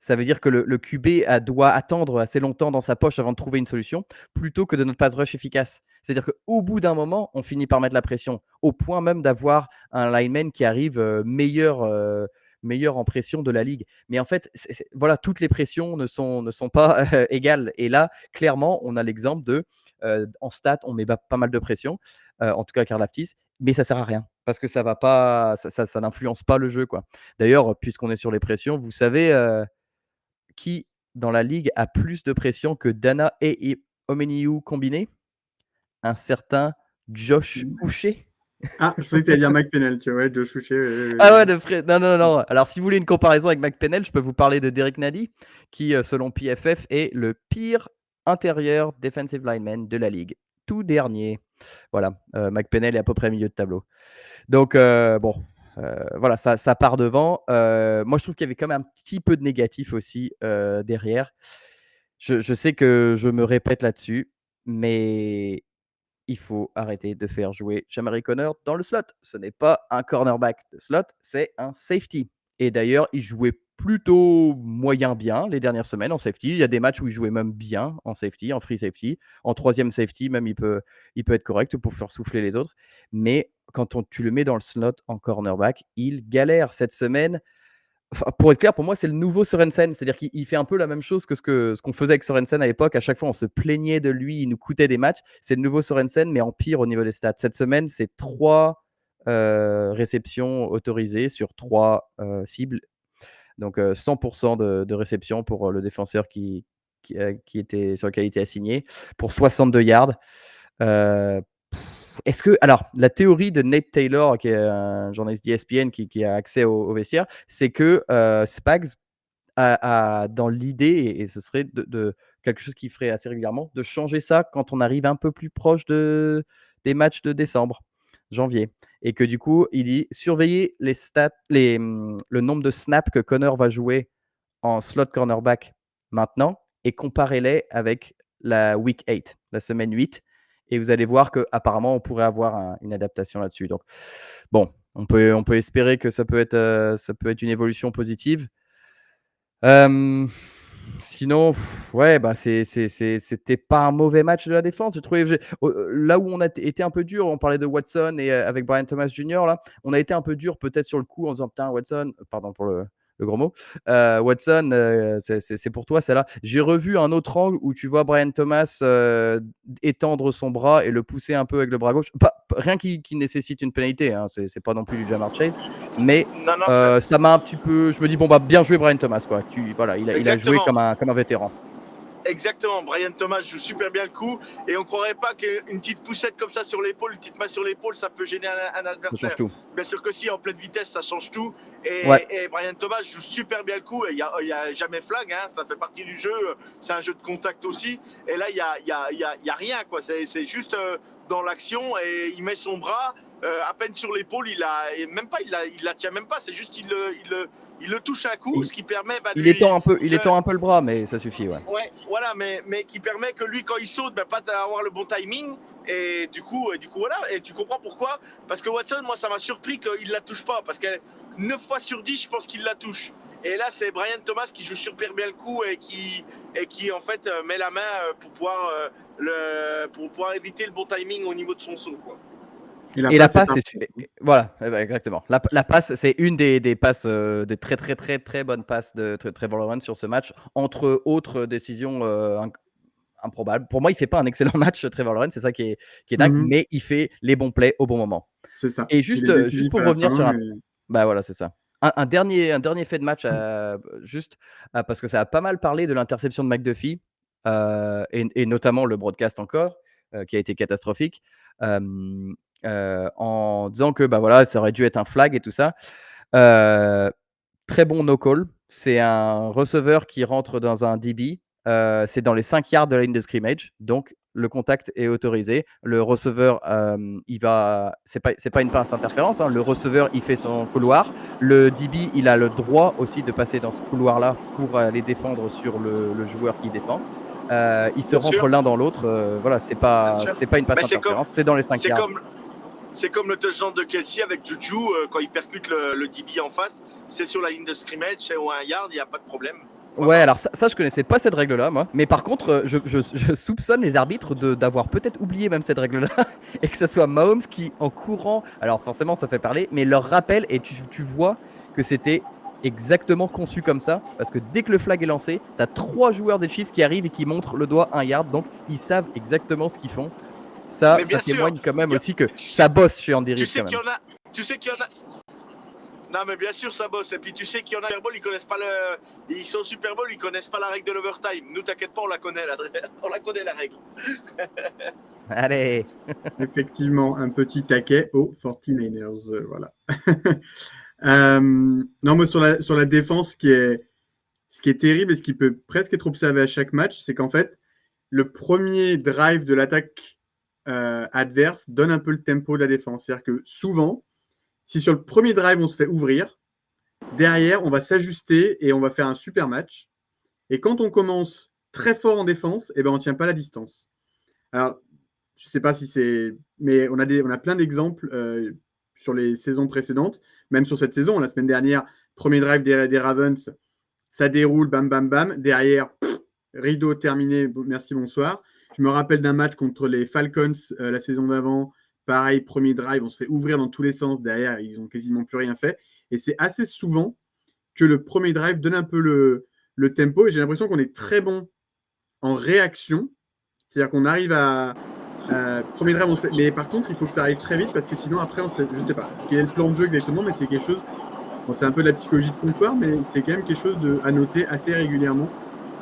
Ça veut dire que le QB doit attendre assez longtemps dans sa poche avant de trouver une solution, plutôt que de notre pass rush efficace. C'est-à-dire qu'au bout d'un moment, on finit par mettre la pression, au point même d'avoir un lineman qui arrive meilleur en pression de la ligue. Mais en fait, voilà, toutes les pressions ne sont pas égales. Et là, clairement, on a l'exemple en stats, on met pas mal de pression, en tout cas Karlaftis, mais ça sert à rien parce que ça va pas, ça n'influence pas le jeu, quoi. D'ailleurs, puisqu'on est sur les pressions, vous savez qui dans la ligue a plus de pression que Dana et Omenihu combinés? Un certain Josh Uche. Ah, je pensais que tu allais dire Mike Pennell, tu vois, ouais, Josh Uche. Ah ouais, non. Alors, si vous voulez une comparaison avec McPennell, je peux vous parler de Derek Nady, qui, selon PFF, est le pire intérieur defensive lineman de la ligue. Tout dernier. Voilà, McPennell est à peu près milieu de tableau. Donc, bon, voilà, ça part devant. Moi, je trouve qu'il y avait quand même un petit peu de négatif aussi derrière. Je sais que je me répète là-dessus, mais il faut arrêter de faire jouer Shamari Connor dans le slot. Ce n'est pas un cornerback de slot, c'est un safety. Et d'ailleurs, il jouait plutôt moyen bien les dernières semaines en safety. Il y a des matchs où il jouait même bien en safety, en free safety. En troisième safety, même, il peut être correct pour faire souffler les autres. Mais quand tu le mets dans le slot en cornerback, il galère cette semaine. Enfin, pour être clair, pour moi, c'est le nouveau Sorensen. C'est-à-dire qu'il fait un peu la même chose que ce qu'on faisait avec Sorensen à l'époque. À chaque fois, on se plaignait de lui, il nous coûtait des matchs. C'est le nouveau Sorensen, mais en pire au niveau des stats. Cette semaine, c'est 3 réceptions autorisées sur 3 cibles. Donc 100% de réception pour le défenseur était, sur lequel il était assigné, pour 62 yards. Alors, la théorie de Nate Taylor, qui est un journaliste d'ESPN qui a accès au vestiaire, c'est que Spags a dans l'idée, et ce serait de quelque chose qu'il ferait assez régulièrement, de changer ça quand on arrive un peu plus proche des matchs de décembre, janvier. Et que du coup, il dit surveiller les stats, le nombre de snaps que Connor va jouer en slot cornerback maintenant et comparez-les avec la week 8, la semaine 8. Et vous allez voir qu'apparemment, on pourrait avoir une adaptation là-dessus. Donc, bon, on peut espérer que ça peut être une évolution positive. Sinon, ouais, bah c'était pas un mauvais match de la défense. Je trouvais, là où on a été un peu dur, on parlait de Watson et avec Brian Thomas Jr. Là, on a été un peu dur peut-être sur le coup en disant putain Watson, pardon pour le gros mot, Watson, c'est pour toi celle-là. J'ai revu un autre angle où tu vois Brian Thomas étendre son bras et le pousser un peu avec le bras gauche. Rien qui nécessite une pénalité, hein, c'est pas non plus du Jamar Chase, mais Non, ça m'a un petit peu. Je me dis bon bah bien joué Brian Thomas, quoi. Voilà, il a joué exactement. comme un vétéran. Exactement, Brian Thomas joue super bien le coup et on ne croirait pas qu'une petite poussette comme ça sur l'épaule, une petite main sur l'épaule, ça peut gêner un Ça adversaire. change tout. Bien sûr que si, en pleine vitesse, ça change tout. Ouais. Et Brian Thomas joue super bien le coup et il n'y a jamais flag, hein, ça fait partie du jeu, c'est un jeu de contact aussi. Et là, il y a rien, quoi. C'est juste dans l'action et il met son bras à peine sur l'épaule, il la tient même pas, c'est juste il le touche un coup, ce qui permet il étend un peu le bras, mais ça suffit, ouais. Ouais, voilà, mais qui permet que lui, quand il saute, pas d'avoir le bon timing. Et du coup, voilà. Et tu comprends pourquoi? Parce que Watson, moi, ça m'a surpris qu'il la touche pas. Parce que 9 fois sur 10, je pense qu'il la touche. Et là, c'est Brian Thomas qui joue super bien le coup et qui en fait, met la main pour pouvoir pour pouvoir éviter le bon timing au niveau de son saut, quoi. Et la passe, voilà, exactement. La passe, c'est une des passes, des très, très, très, très bonnes passes de Trevor Lawrence sur ce match, entre autres décisions improbables. Pour moi, il fait pas un excellent match, Trevor Lawrence, c'est ça qui est dingue, mais il fait les bons plays au bon moment. C'est ça. Et juste pour revenir sur bah voilà, c'est ça. Un dernier fait de match, parce que ça a pas mal parlé de l'interception de McDuffie, et notamment le broadcast encore, qui a été catastrophique, en disant que bah voilà, ça aurait dû être un flag et tout ça. Très bon no call. C'est un receveur qui rentre dans un DB. C'est dans les 5 yards de la ligne de scrimmage, donc le contact est autorisé. Le receveur, c'est pas une passe interférence, hein. Le receveur, il fait son couloir. Le DB, il a le droit aussi de passer dans ce couloir-là pour aller défendre sur le joueur qui défend. Ils se rentrent l'un dans l'autre. Voilà, c'est pas une passe interférence. C'est dans les 5 yards. C'est comme le touchdown de Kelsey avec Juju quand il percute le DB en face. C'est sur la ligne de scrimmage, c'est au 1 yard, il n'y a pas de problème. Ouais, alors ça je connaissais pas cette règle-là, moi. Mais par contre, je soupçonne les arbitres d'avoir peut-être oublié même cette règle-là et que ça soit Mahomes qui, en courant, alors forcément ça fait parler, mais leur rappel, et tu vois que c'était exactement conçu comme ça, parce que dès que le flag est lancé, t'as 3 joueurs des Chiefs qui arrivent et qui montrent le doigt 1 yard, donc ils savent exactement ce qu'ils font. Ça témoigne quand même aussi que ça bosse chez Andy Reid quand même. Tu sais qu'il y en a... Non mais bien sûr ça bosse, et puis tu sais qu'il y en a Super Bowl, ils connaissent pas ils sont au Super Bowl, ils connaissent pas la règle de l'overtime. Nous t'inquiète pas, on la connaît la règle. Allez. Effectivement, un petit taquet aux 49ers, voilà. Non, moi sur la défense, ce qui est terrible et ce qui peut presque être observé à chaque match, c'est qu'en fait, le premier drive de l'attaque adverse donne un peu le tempo de la défense. C'est-à-dire que souvent, si sur le premier drive, on se fait ouvrir, derrière, on va s'ajuster et on va faire un super match. Et quand on commence très fort en défense, on ne tient pas la distance. Alors, je ne sais pas si c'est... Mais on a plein d'exemples sur les saisons précédentes, même sur cette saison. La semaine dernière, premier drive des Ravens, ça déroule, bam, bam, bam. Derrière, rideau terminé, merci, bonsoir. Je me rappelle d'un match contre les Falcons la saison d'avant. Pareil, premier drive, on se fait ouvrir dans tous les sens. Derrière, ils n'ont quasiment plus rien fait. Et c'est assez souvent que le premier drive donne un peu le tempo. Et j'ai l'impression qu'on est très bon en réaction. C'est-à-dire qu'on arrive à... premier drive, on se fait... Mais par contre, il faut que ça arrive très vite parce que sinon, après, je ne sais pas quel est le plan de jeu exactement, mais c'est quelque chose... Bon, c'est un peu de la psychologie de comptoir, mais c'est quand même quelque chose à noter assez régulièrement.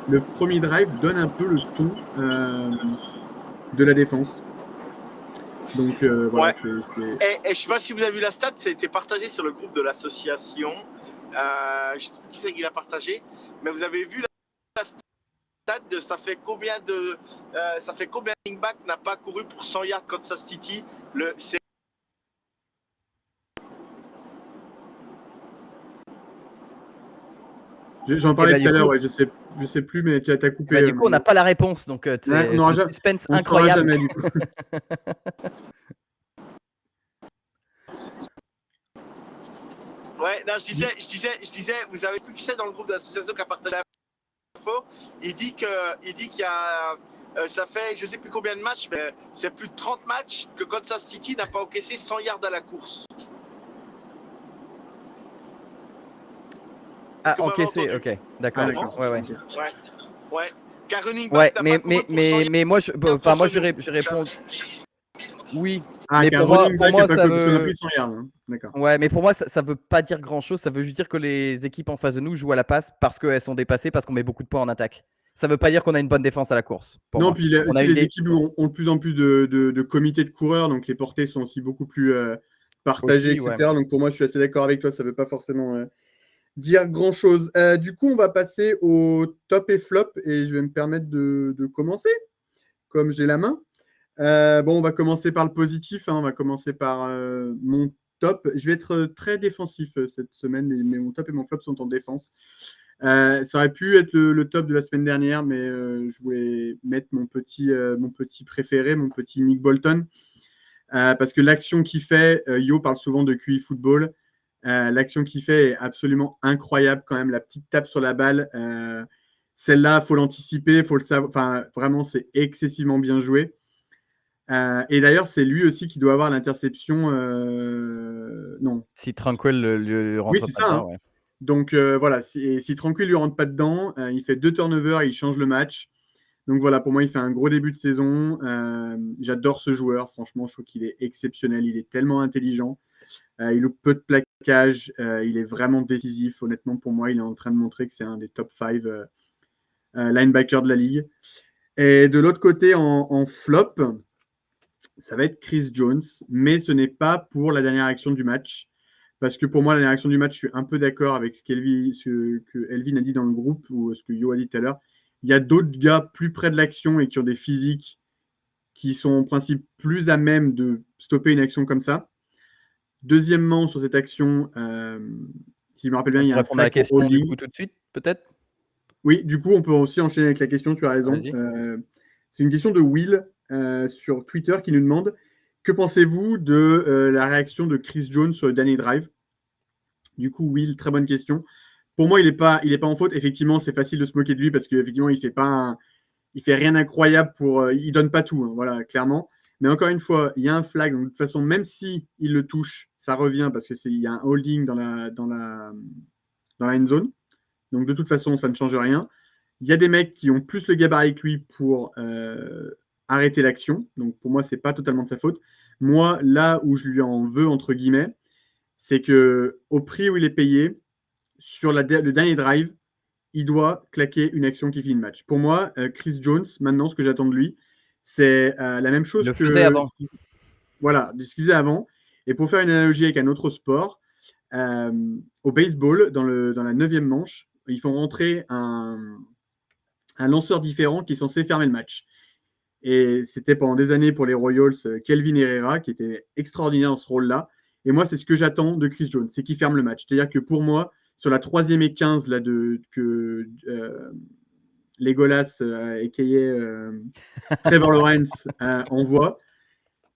Le premier drive donne un peu le ton de la défense. Donc voilà, c'est... Et je ne sais pas si vous avez vu la stat, ça a été partagé sur le groupe de l'association. Je ne sais plus qui c'est qui l'a partagé, mais vous avez vu la stat de ça fait combien de running back n'a pas couru pour 100 yards Kansas City. J'en parlais tout à l'heure, ouais, je sais plus, mais tu as coupé. Du coup, on n'a pas la réponse, donc c'est un suspense incroyable. Jamais, du coup. Ouais, non, je disais, vous avez plus qui c'est dans le groupe de l'association qui a partagé l'info. Il dit qu'il y a, ça fait je sais plus combien de matchs, mais c'est plus de 30 matchs que Kansas City n'a pas encaissé 100 yards à la course. Ah, encaissé, ok, d'accord. Ouais. Car running back, mais moi, je réponds. Oui, mais pour moi, ça veut. Ouais, mais pour moi, ça veut pas dire grand-chose. Ça veut juste dire que les équipes en face de nous jouent à la passe parce qu'elles sont dépassées, parce qu'on met beaucoup de points en attaque. Ça veut pas dire qu'on a une bonne défense à la course. Non, puis les équipes ont de plus en plus de comités de coureurs, donc les portées sont aussi beaucoup plus partagées, etc. Ouais. Donc pour moi, je suis assez d'accord avec toi. Ça veut pas forcément dire grand-chose. Du coup, on va passer au top et flop et je vais me permettre de commencer, comme j'ai la main. On va commencer par le positif. On va commencer par mon top. Je vais être très défensif cette semaine, mais mon top et mon flop sont en défense. Ça aurait pu être le top de la semaine dernière, mais je voulais mettre mon petit préféré, mon petit Nick Bolton, parce que l'action qu'il fait, Yo parle souvent de QI football. L'action qu'il fait est absolument incroyable quand même. La petite tape sur la balle, Celle-là, faut l'anticiper, faut le savoir. Enfin, vraiment, c'est excessivement bien joué. Et d'ailleurs, c'est lui aussi qui doit avoir l'interception. Non. Si Tranquil lui rentre Oui, c'est pas ça. dedans, Hein. ouais. Donc voilà, si Tranquil lui rentre pas dedans, il fait 2 turnovers, il change le match. Donc voilà, pour moi, il fait un gros début de saison. J'adore ce joueur, franchement, je trouve qu'il est exceptionnel. Il est tellement intelligent. Il loupe peu de plaquage. Il est vraiment décisif. Honnêtement, pour moi, il est en train de montrer que c'est un des top 5 linebackers de la ligue. Et de l'autre côté, en flop, ça va être Chris Jones, mais ce n'est pas pour la dernière action du match. Parce que pour moi, la dernière action du match, je suis un peu d'accord avec ce que Elvin a dit dans le groupe ou ce que Yo a dit tout à l'heure. Il y a d'autres gars plus près de l'action et qui ont des physiques qui sont en principe plus à même de stopper une action comme ça. Deuxièmement, sur cette action, si je me rappelle bien, il y a un répondre à la flag question du holding. coup tout de suite, peut-être. Oui, du coup, on peut aussi enchaîner avec la question, tu as raison. Vas-y. C'est une question de Will sur Twitter qui nous demande que pensez-vous de la réaction de Chris Jones sur le dernier drive? Du coup, Will, très bonne question. Pour moi, il est pas en faute. Effectivement, c'est facile de se moquer de lui parce qu'effectivement, il fait rien d'incroyable il donne pas tout, hein, voilà, clairement. Mais encore une fois, il y a un flag. Donc, de toute façon, même si il le touche, ça revient parce il y a un holding dans la end zone. Donc, de toute façon, ça ne change rien. Il y a des mecs qui ont plus le gabarit que lui pour arrêter l'action. Donc, pour moi, c'est pas totalement de sa faute. Moi, là où je lui en veux, entre guillemets, c'est que au prix où il est payé, sur le dernier drive, il doit claquer une action qui finit le match. Pour moi, Chris Jones, maintenant, ce que j'attends de lui, c'est la même chose Le que faisait avant. Voilà, de ce qu'il faisait avant. Et pour faire une analogie avec un autre sport, au baseball, dans la 9e manche, ils font rentrer un lanceur différent qui est censé fermer le match. Et c'était pendant des années pour les Royals, Kelvin Herrera, qui était extraordinaire dans ce rôle-là. Et moi, c'est ce que j'attends de Chris Jones, c'est qu'il ferme le match. C'est-à-dire que pour moi, sur la 3e et 15 là, que Legolas, a.k.a. Trevor Lawrence, envoie,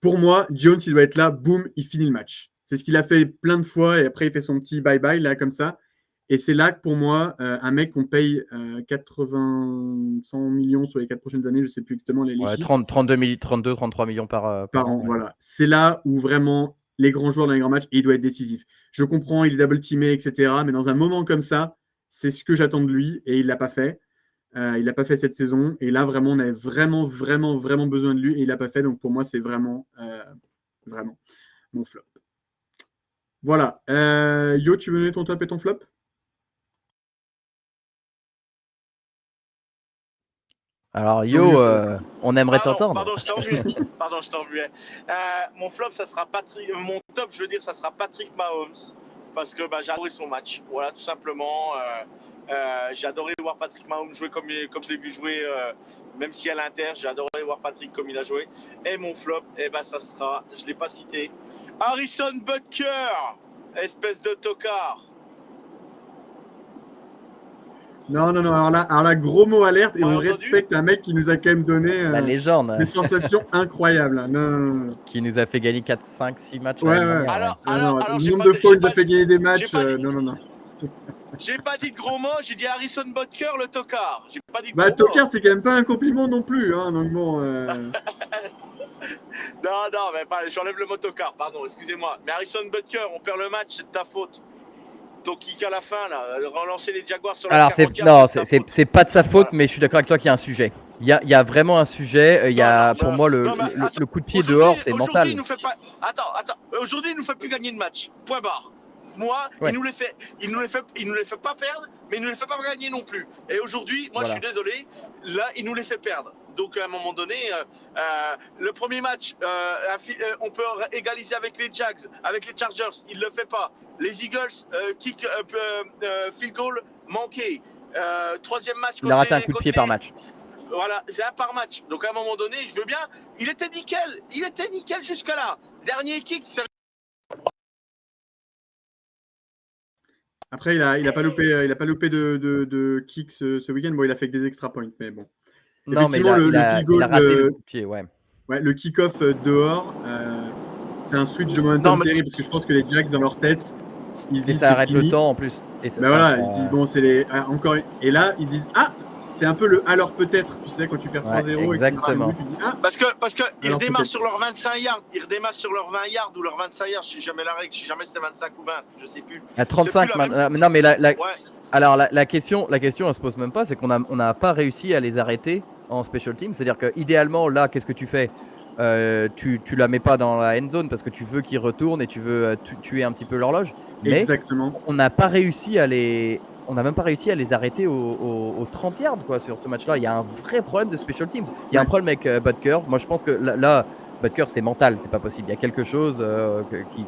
pour moi, Jones, il doit être là, boum, il finit le match. C'est ce qu'il a fait plein de fois, et après, il fait son petit bye-bye, là, comme ça. Et c'est là que, pour moi, un mec qu'on paye 100 millions sur les 4 prochaines années, je ne sais plus exactement les chiffres. 32, 33 millions par an. Ouais. Voilà. C'est là où vraiment les grands joueurs dans les grands matchs, et il doit être décisif. Je comprends, il est double-teamé, etc. Mais dans un moment comme ça, c'est ce que j'attends de lui, et il ne l'a pas fait. Il l'a pas fait cette saison. Et là, vraiment, on avait vraiment, vraiment, vraiment besoin de lui, et il l'a pas fait. Donc, pour moi, c'est vraiment, vraiment mon flop. Voilà. Yo, tu veux donner ton top et ton flop? Alors, Yo, on aimerait t'entendre. Pardon, je t'ennuie. Mon flop, ça sera mon top, je veux dire, ça sera Patrick Mahomes. Parce que j'ai adoré son match. Voilà, tout simplement. J'ai adoré voir Patrick Mahomes jouer comme je l'ai vu jouer, même si à l'Inter, j'ai adoré voir Patrick comme il a joué. Et mon flop, ça sera, je ne l'ai pas cité, Harrison Butker, espèce de tocard. Non. Alors là, gros mot alerte, et on respecte un mec qui nous a quand même donné la légende. Des sensations incroyables. Non. Qui nous a fait gagner 4, 5, 6 matchs. Ouais. Alors, le nombre de fois il nous a fait gagner des matchs. Non. J'ai pas dit de gros mots, j'ai dit Harrison Butker, le tocard. J'ai pas dit de gros mots. Tocard, c'est quand même pas un compliment non plus. Hein, donc bon. Non, mais j'enlève le mot tocard, pardon, excusez-moi. Mais Harrison Butker, on perd le match, c'est de ta faute. Ton kick à la fin, là, relancer les Jaguars sur la 40e. c'est pas de sa faute, voilà. Mais je suis d'accord avec toi qu'il y a un sujet. Il y a vraiment un sujet. Pour moi, le coup de pied dehors, c'est mental. Attends. Aujourd'hui, il nous fait plus gagner de match. Point barre. Moi, ouais. il nous les fait pas perdre, mais il nous les fait pas gagner non plus. Et aujourd'hui, moi, voilà. Je suis désolé, là, il nous les fait perdre. Donc, à un moment donné, le premier match, on peut égaliser avec les Jags, avec les Chargers. Il le fait pas. Les Eagles, field goal manqué. Troisième match. Il a raté un coup de pied par match. Voilà, c'est un par match. Donc, à un moment donné, je veux bien. Il était nickel jusqu'à là. Dernier kick, c'est. Après, il a pas loupé de kick ce week-end. Bon, il a fait que des extra points, mais bon. Non, mais il a raté le coup de pied, ouais. Ouais, le kick-off dehors, c'est un switch de momentum terrible parce que je pense que les Jacks dans leur tête, ils se disent ça arrête fini. le temps en plus. Et ça, voilà, ils se disent bon, c'est les encore. Et là, ils se disent C'est un peu le alors peut-être, tu sais, quand tu perds Ouais, 3-0 et que tu marques un exactement. but, tu dis ah, Parce que ils alors redémarrent peut-être. sur leurs 25 yards. Ils redémarrent sur leurs 20 yards ou leurs 25 yards. Je sais jamais la règle. Je sais jamais si c'est 25 ou 20. Je sais plus. À C'est plus 35 la maintenant. même. Non, mais Ouais. alors la question, elle se pose même pas, c'est qu'on n'a pas réussi à les arrêter en special team. C'est-à-dire que idéalement, là, qu'est-ce que tu fais? Tu la mets pas dans la end zone parce que tu veux qu'ils retournent et tu veux tuer un petit peu l'horloge. Mais Exactement. on n'a pas réussi on n'a même pas réussi à les arrêter aux 30 yards quoi, sur ce match-là. Il y a un vrai problème de special teams. Il y a un Ouais. problème avec Butker. Moi, je pense que là Butker, c'est mental, c'est pas possible. Il y a quelque chose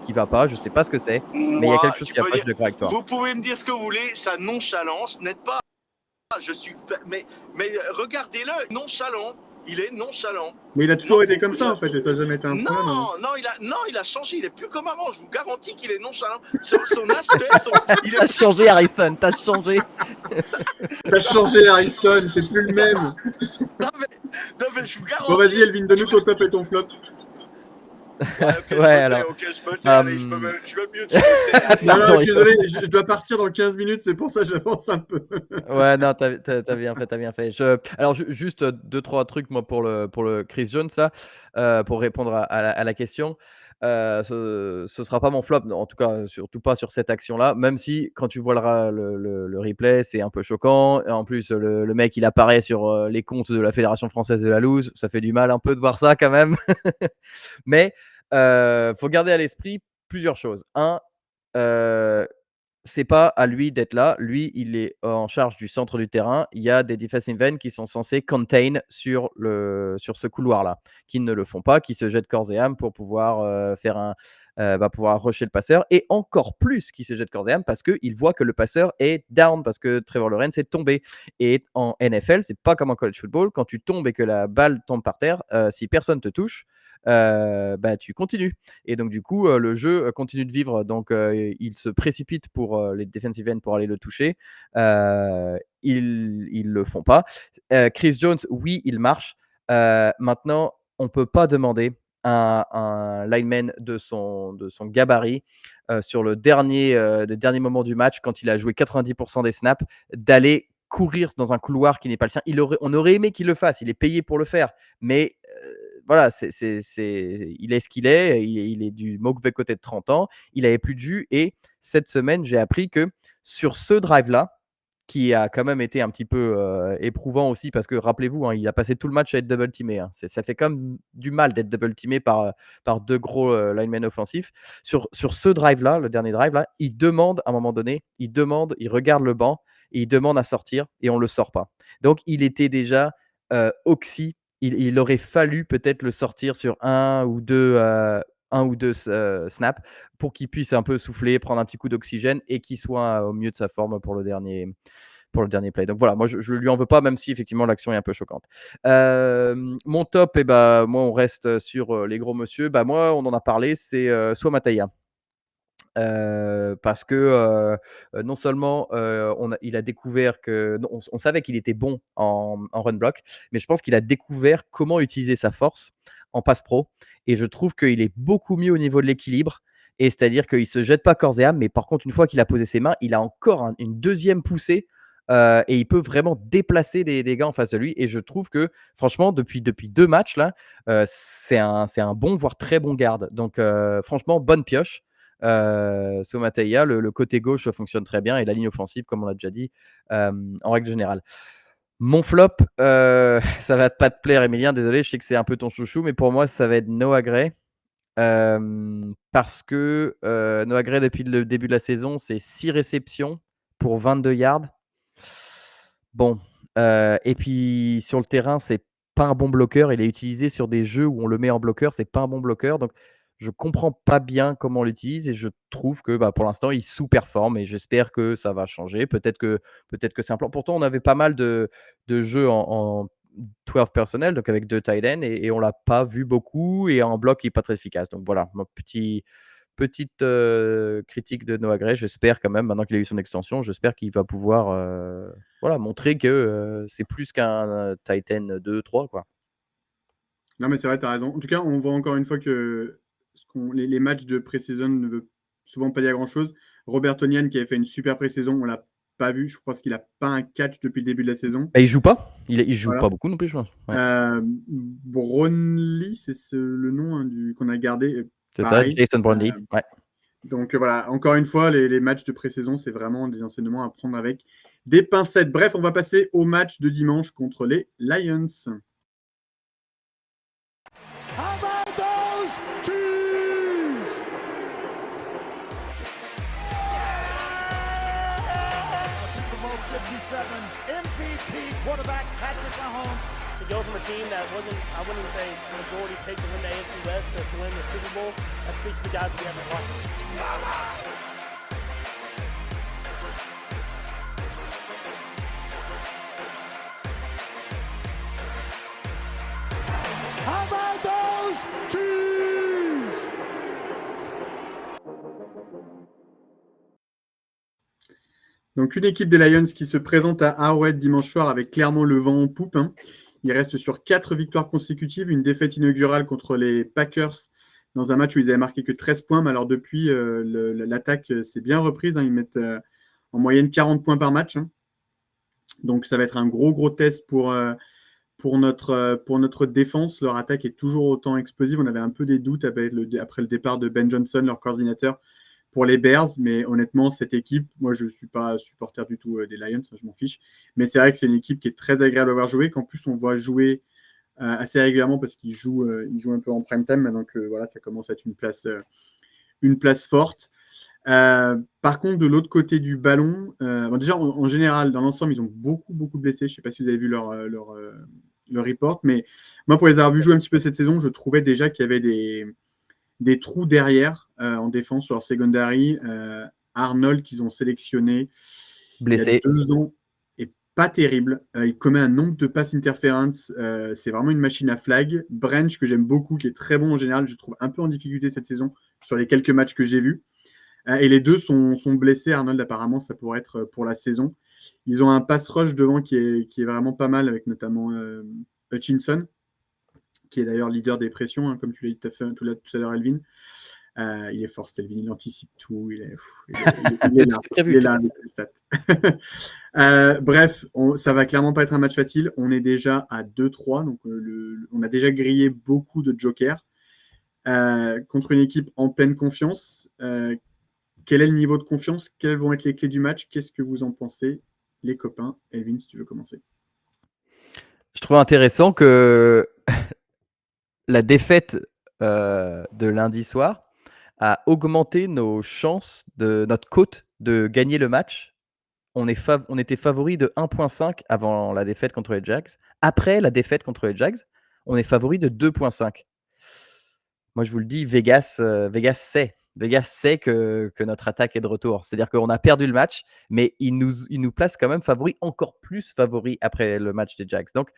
qui va pas. Je sais pas ce que c'est, mais il y a Moi, quelque chose tu qui va peux pas. Je dire. suis d'accord avec toi. Vous pouvez me dire ce que vous voulez. Sa nonchalance n'aide pas. Je suis. Mais regardez-le. Nonchalant. Il est nonchalant. Mais il a toujours Non, été comme ça en fait, et ça n'a jamais été un problème. Hein. Non, il a changé. Il est plus comme avant. Je vous garantis qu'il est nonchalant. Son aspect, il est T'as plus changé, Harrison, t'as changé. T'as changé Harrison, t'es plus le même. Non, mais je vous garantis. Bon, vas-y, Elvin, donne-nous ton top et ton flop. Ouais, ok, Ouais, je me tais, alors, ok, je me tais, allez, je me mute, je me tais. Non, Pardon, non, je suis désolé, je dois partir dans 15 minutes, c'est pour ça que j'avance un peu. Ouais, non, t'as bien fait, t'as bien fait. Alors, juste deux, trois trucs, moi, pour le Chris Jones, là, pour répondre à la question. Ce sera pas mon flop, en tout cas, surtout pas sur cette action-là, même si, quand tu vois le replay, c'est un peu choquant. Et en plus, le mec, il apparaît sur les comptes de la Fédération française de la loose. Ça fait du mal un peu de voir ça, quand même. Mais, faut garder à l'esprit plusieurs choses. Un, c'est pas à lui d'être là. Lui, il est en charge du centre du terrain. Il y a des defensive ends qui sont censés contain sur ce couloir-là, qui ne le font pas, qui se jettent corps et âme pour pouvoir pouvoir rusher le passeur, et encore plus qui se jettent corps et âme parce qu'ils voient que le passeur est down, parce que Trevor Lawrence est tombé. Et en NFL, c'est pas comme en college football. Quand tu tombes et que la balle tombe par terre, si personne te touche, tu continues. Et donc, du coup, le jeu continue de vivre. Donc, il se précipite pour les defensive ends pour aller le toucher. Ils le font pas. Chris Jones, oui, il marche. Maintenant, on peut pas demander à un lineman de son gabarit sur des derniers moments du match, quand il a joué 90% des snaps, d'aller courir dans un couloir qui n'est pas le sien. On aurait aimé qu'il le fasse. Il est payé pour le faire. Mais voilà, il est ce qu'il est. Il est du mauvais côté de 30 ans. Il avait plus de jus. Et cette semaine, j'ai appris que sur ce drive-là, qui a quand même été un petit peu éprouvant aussi, parce que rappelez-vous, il a passé tout le match à être double teamé. Ça fait quand même du mal d'être double teamé par deux gros linemen offensifs. Sur ce drive-là, le dernier drive-là, il demande à un moment donné, il regarde le banc et il demande à sortir, et on ne le sort pas. Donc, il était déjà oxy. Il aurait fallu peut-être le sortir sur un ou deux snaps pour qu'il puisse un peu souffler, prendre un petit coup d'oxygène et qu'il soit au mieux de sa forme pour le dernier play. Donc voilà, moi je lui en veux pas, même si effectivement l'action est un peu choquante. Mon top, moi on reste sur les gros monsieur. Moi on en a parlé, c'est Sua Mataya. Parce que non seulement il a découvert que on savait qu'il était bon en run block, mais je pense qu'il a découvert comment utiliser sa force en passe pro, et je trouve qu'il est beaucoup mieux au niveau de l'équilibre. Et c'est-à-dire qu'il se jette pas corps et âme, mais par contre, une fois qu'il a posé ses mains, il a encore une deuxième poussée, et il peut vraiment déplacer des gars en face de lui. Et je trouve que franchement, depuis 2 matchs là, c'est un bon, voire très bon garde. Donc franchement, bonne pioche. Somateia, le côté gauche fonctionne très bien, et la ligne offensive, comme on l'a déjà dit, en règle générale. Mon flop, ça va pas te plaire, Emilien, désolé, je sais que c'est un peu ton chouchou, mais pour moi, ça va être Noah Gray. Parce que Noah Gray, depuis le début de la saison, c'est 6 réceptions pour 22 yards. Bon, et puis sur le terrain, c'est pas un bon bloqueur. Il est utilisé sur des jeux où on le met en bloqueur, c'est pas un bon bloqueur. Donc, je comprends pas bien comment on l'utilise, et je trouve que pour l'instant, il sous-performe, et j'espère que ça va changer. Peut-être que c'est un plan. Pourtant, on avait pas mal de jeux en 12 personnel, donc avec 2 tight ends, et on l'a pas vu beaucoup, et en bloc, il est pas très efficace. Donc voilà, mon petite critique de Noah Gray. J'espère quand même, maintenant qu'il a eu son extension, j'espère qu'il va pouvoir montrer que c'est plus qu'un Titan 2-3, quoi. Non, mais c'est vrai, tu as raison. En tout cas, on voit encore une fois que les matchs de pré-saison ne veulent souvent pas dire grand-chose. Robert Tonyan, qui avait fait une super pré-saison, on l'a pas vu. Je pense qu'il n'a pas un catch depuis le début de la saison. Et il joue pas. Il joue Voilà. pas beaucoup non plus, je pense. Ouais. Brownlee, c'est le nom qu'on a gardé. C'est Pareil. ça, Jason Brownlee. Ouais. Donc voilà, encore une fois, les matchs de pré-saison, c'est vraiment des enseignements à prendre avec des pincettes. Bref, on va passer au match de dimanche contre les Lions. How about those Chiefs? Super Bowl 57 MVP quarterback Patrick Mahomes. To go from a team that wasn't, I wouldn't even say majority picked to win the AFC West to win the Super Bowl, that speaks to the guys we haven't watched. How about those Chiefs? Donc une équipe des Lions qui se présente à Arrowhead dimanche soir avec clairement le vent en poupe. Il reste sur 4 victoires consécutives, une défaite inaugurale contre les Packers dans un match où ils avaient marqué que 13 points. Mais alors depuis, l'attaque s'est bien reprise. Ils mettent en moyenne 40 points par match. Donc ça va être un gros test pour notre défense. Leur attaque est toujours autant explosive. On avait un peu des doutes après le départ de Ben Johnson, leur coordinateur, pour les Bears. Mais honnêtement, cette équipe, moi, je ne suis pas supporter du tout des Lions, je m'en fiche. Mais c'est vrai que c'est une équipe qui est très agréable à voir jouer, qu'en plus, on voit jouer assez régulièrement parce qu'ils jouent un peu en prime time. Donc voilà, ça commence à être une place forte. Par contre, de l'autre côté du ballon, déjà en général, dans l'ensemble, ils ont beaucoup de blessés. Je ne sais pas si vous avez vu leur report, mais moi, pour les avoir vus jouer un petit peu cette saison, je trouvais déjà qu'il y avait des trous derrière en défense sur leur secondary. Arnold, qu'ils ont sélectionné Blessé. il y a 2 ans, est pas terrible. Il commet un nombre de passes interference. C'est vraiment une machine à flag. Branch, que j'aime beaucoup, qui est très bon en général, je trouve un peu en difficulté cette saison sur les quelques matchs que j'ai vus. Et les deux sont blessés. Arnold, apparemment, ça pourrait être pour la saison. Ils ont un pass rush devant qui est vraiment pas mal, avec notamment Hutchinson, qui est d'ailleurs leader des pressions, comme tu l'as dit tout à l'heure, Elvin. Il est fort, Elvin, il anticipe tout. Il est là. Il est là avec les stats. Bref, ça va clairement pas être un match facile. On est déjà à 2-3, donc on a déjà grillé beaucoup de jokers contre une équipe en pleine confiance. Quel est le niveau de confiance? Quelles vont être les clés du match? Qu'est-ce que vous en pensez, les copains? Elvin, si tu veux commencer. Je trouve intéressant que la défaite de lundi soir a augmenté nos chances de notre cote de gagner le match. On était favori de 1,5 avant la défaite contre les Jags. Après la défaite contre les Jags, on est favori de 2,5. Moi, je vous le dis, Vegas sait que notre attaque est de retour. C'est-à-dire qu'on a perdu le match, mais il nous place quand même encore plus favori après le match des Jags. Donc,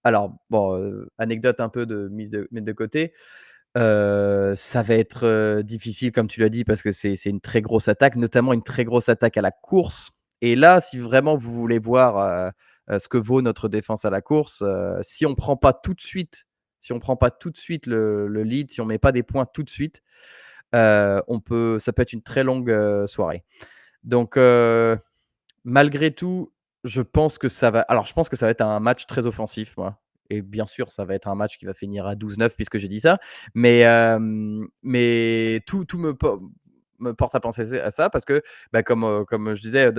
alors, bon, anecdote un peu de mise de côté. Ça va être difficile, comme tu l'as dit, parce que c'est une très grosse attaque, notamment une très grosse attaque à la course. Et là, si vraiment vous voulez voir ce que vaut notre défense à la course, si on ne prend pas tout de suite le lead, si on ne met pas des points tout de suite, ça peut être une très longue soirée. Donc, malgré tout, je pense que ça va être un match très offensif, moi. Et bien sûr, ça va être un match qui va finir à 12-9 puisque j'ai dit ça. Mais tout me porte à penser à ça parce que, comme je disais,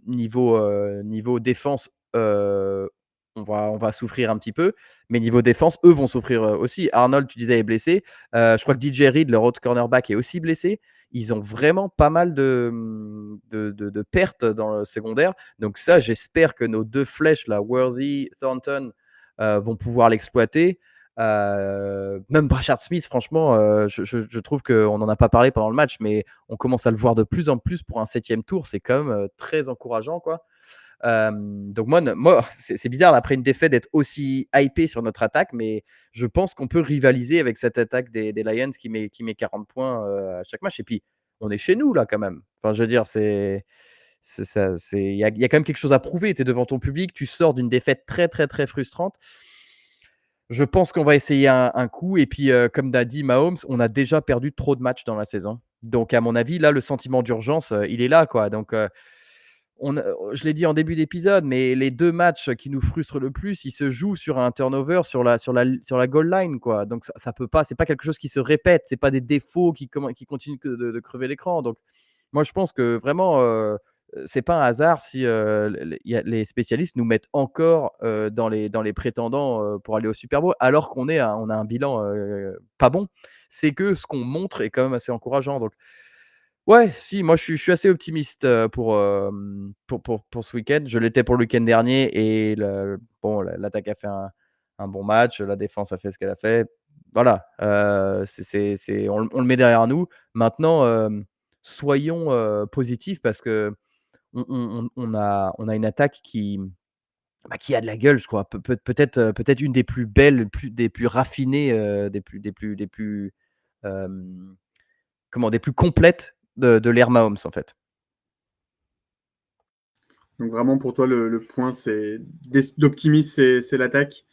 niveau défense, on va souffrir un petit peu. Mais niveau défense, eux vont souffrir aussi. Arnold, tu disais, est blessé. Je crois que DJ Reed, leur autre cornerback, est aussi blessé. Ils ont vraiment pas mal de pertes dans le secondaire. Donc ça, j'espère que nos 2 flèches, là, Worthy, Thornton, vont pouvoir l'exploiter. Même Brashard Smith, franchement, je trouve qu'on n'en a pas parlé pendant le match, mais on commence à le voir de plus en plus pour un 7e tour. C'est quand même très encourageant, quoi. Donc moi c'est bizarre après une défaite d'être aussi hypé sur notre attaque, mais je pense qu'on peut rivaliser avec cette attaque des Lions qui met 40 points à chaque match. Et puis on est chez nous là quand même. Enfin, je veux dire, il y a quand même quelque chose à prouver. Tu es devant ton public, tu sors d'une défaite très très très frustrante. Je pense qu'on va essayer un coup. Et puis comme l'a dit Mahomes, on a déjà perdu trop de matchs dans la saison. Donc à mon avis là, le sentiment d'urgence il est là, quoi. Donc je l'ai dit en début d'épisode, mais les 2 matchs qui nous frustrent le plus, ils se jouent sur un turnover sur la goal line, quoi. Donc ça peut pas, c'est pas quelque chose qui se répète, c'est pas des défauts qui continuent de crever l'écran. Donc moi, je pense que vraiment, c'est pas un hasard si les spécialistes nous mettent encore dans les prétendants pour aller au Super Bowl, alors on a un bilan pas bon. C'est que ce qu'on montre est quand même assez encourageant. Donc ouais, si, moi je suis assez optimiste pour ce week-end. Je l'étais pour le week-end dernier et l'attaque a fait un bon match, la défense a fait ce qu'elle a fait. Voilà, on le met derrière nous. Maintenant, soyons positifs parce que on a une attaque qui a de la gueule, je crois. Peut-être une des plus belles, des plus raffinées, des plus des plus complètes de l'ère Mahomes, en fait. Donc vraiment pour toi, le point d'optimisme, c'est l'attaque.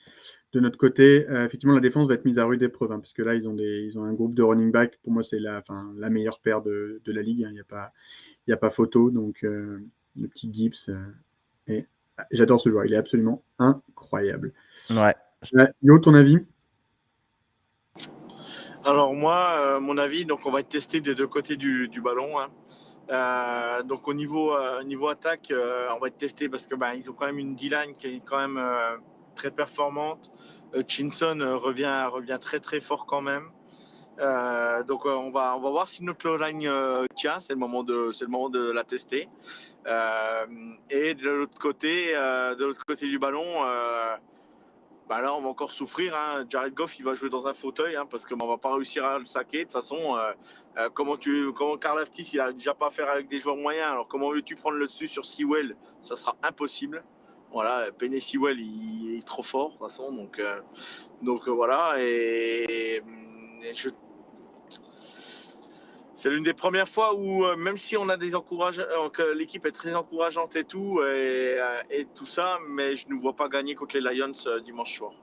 De notre côté, effectivement, la défense va être mise à rude épreuve, parce que là, ils ont un groupe de running back. Pour moi, c'est la meilleure paire de la ligue. Il n'y a pas photo. Donc, le petit Gibbs, j'adore ce joueur. Il est absolument incroyable. Ouais. Yo, ton avis? Alors moi, mon avis, donc on va être testé des deux côtés du ballon. Donc au niveau attaque, on va être testé parce que ils ont quand même une D-line qui est quand même très performante. Chinson revient très très fort quand même. Donc on va voir si notre line tient. C'est le moment de la tester. Et de l'autre côté du ballon. Là, on va encore souffrir. Jared Goff, il va jouer dans un fauteuil parce qu'on va pas réussir à le saquer. De toute façon, comment Karl Aftis, il a déjà pas à faire avec des joueurs moyens. Alors, comment veux-tu prendre le dessus sur Sewell? Ça sera impossible. Voilà, Penny Sewell, il est trop fort de toute façon. Donc voilà. C'est l'une des premières fois où, même si on a que l'équipe est très encourageante et tout, et tout ça, mais je ne vois pas gagner contre les Lions dimanche soir.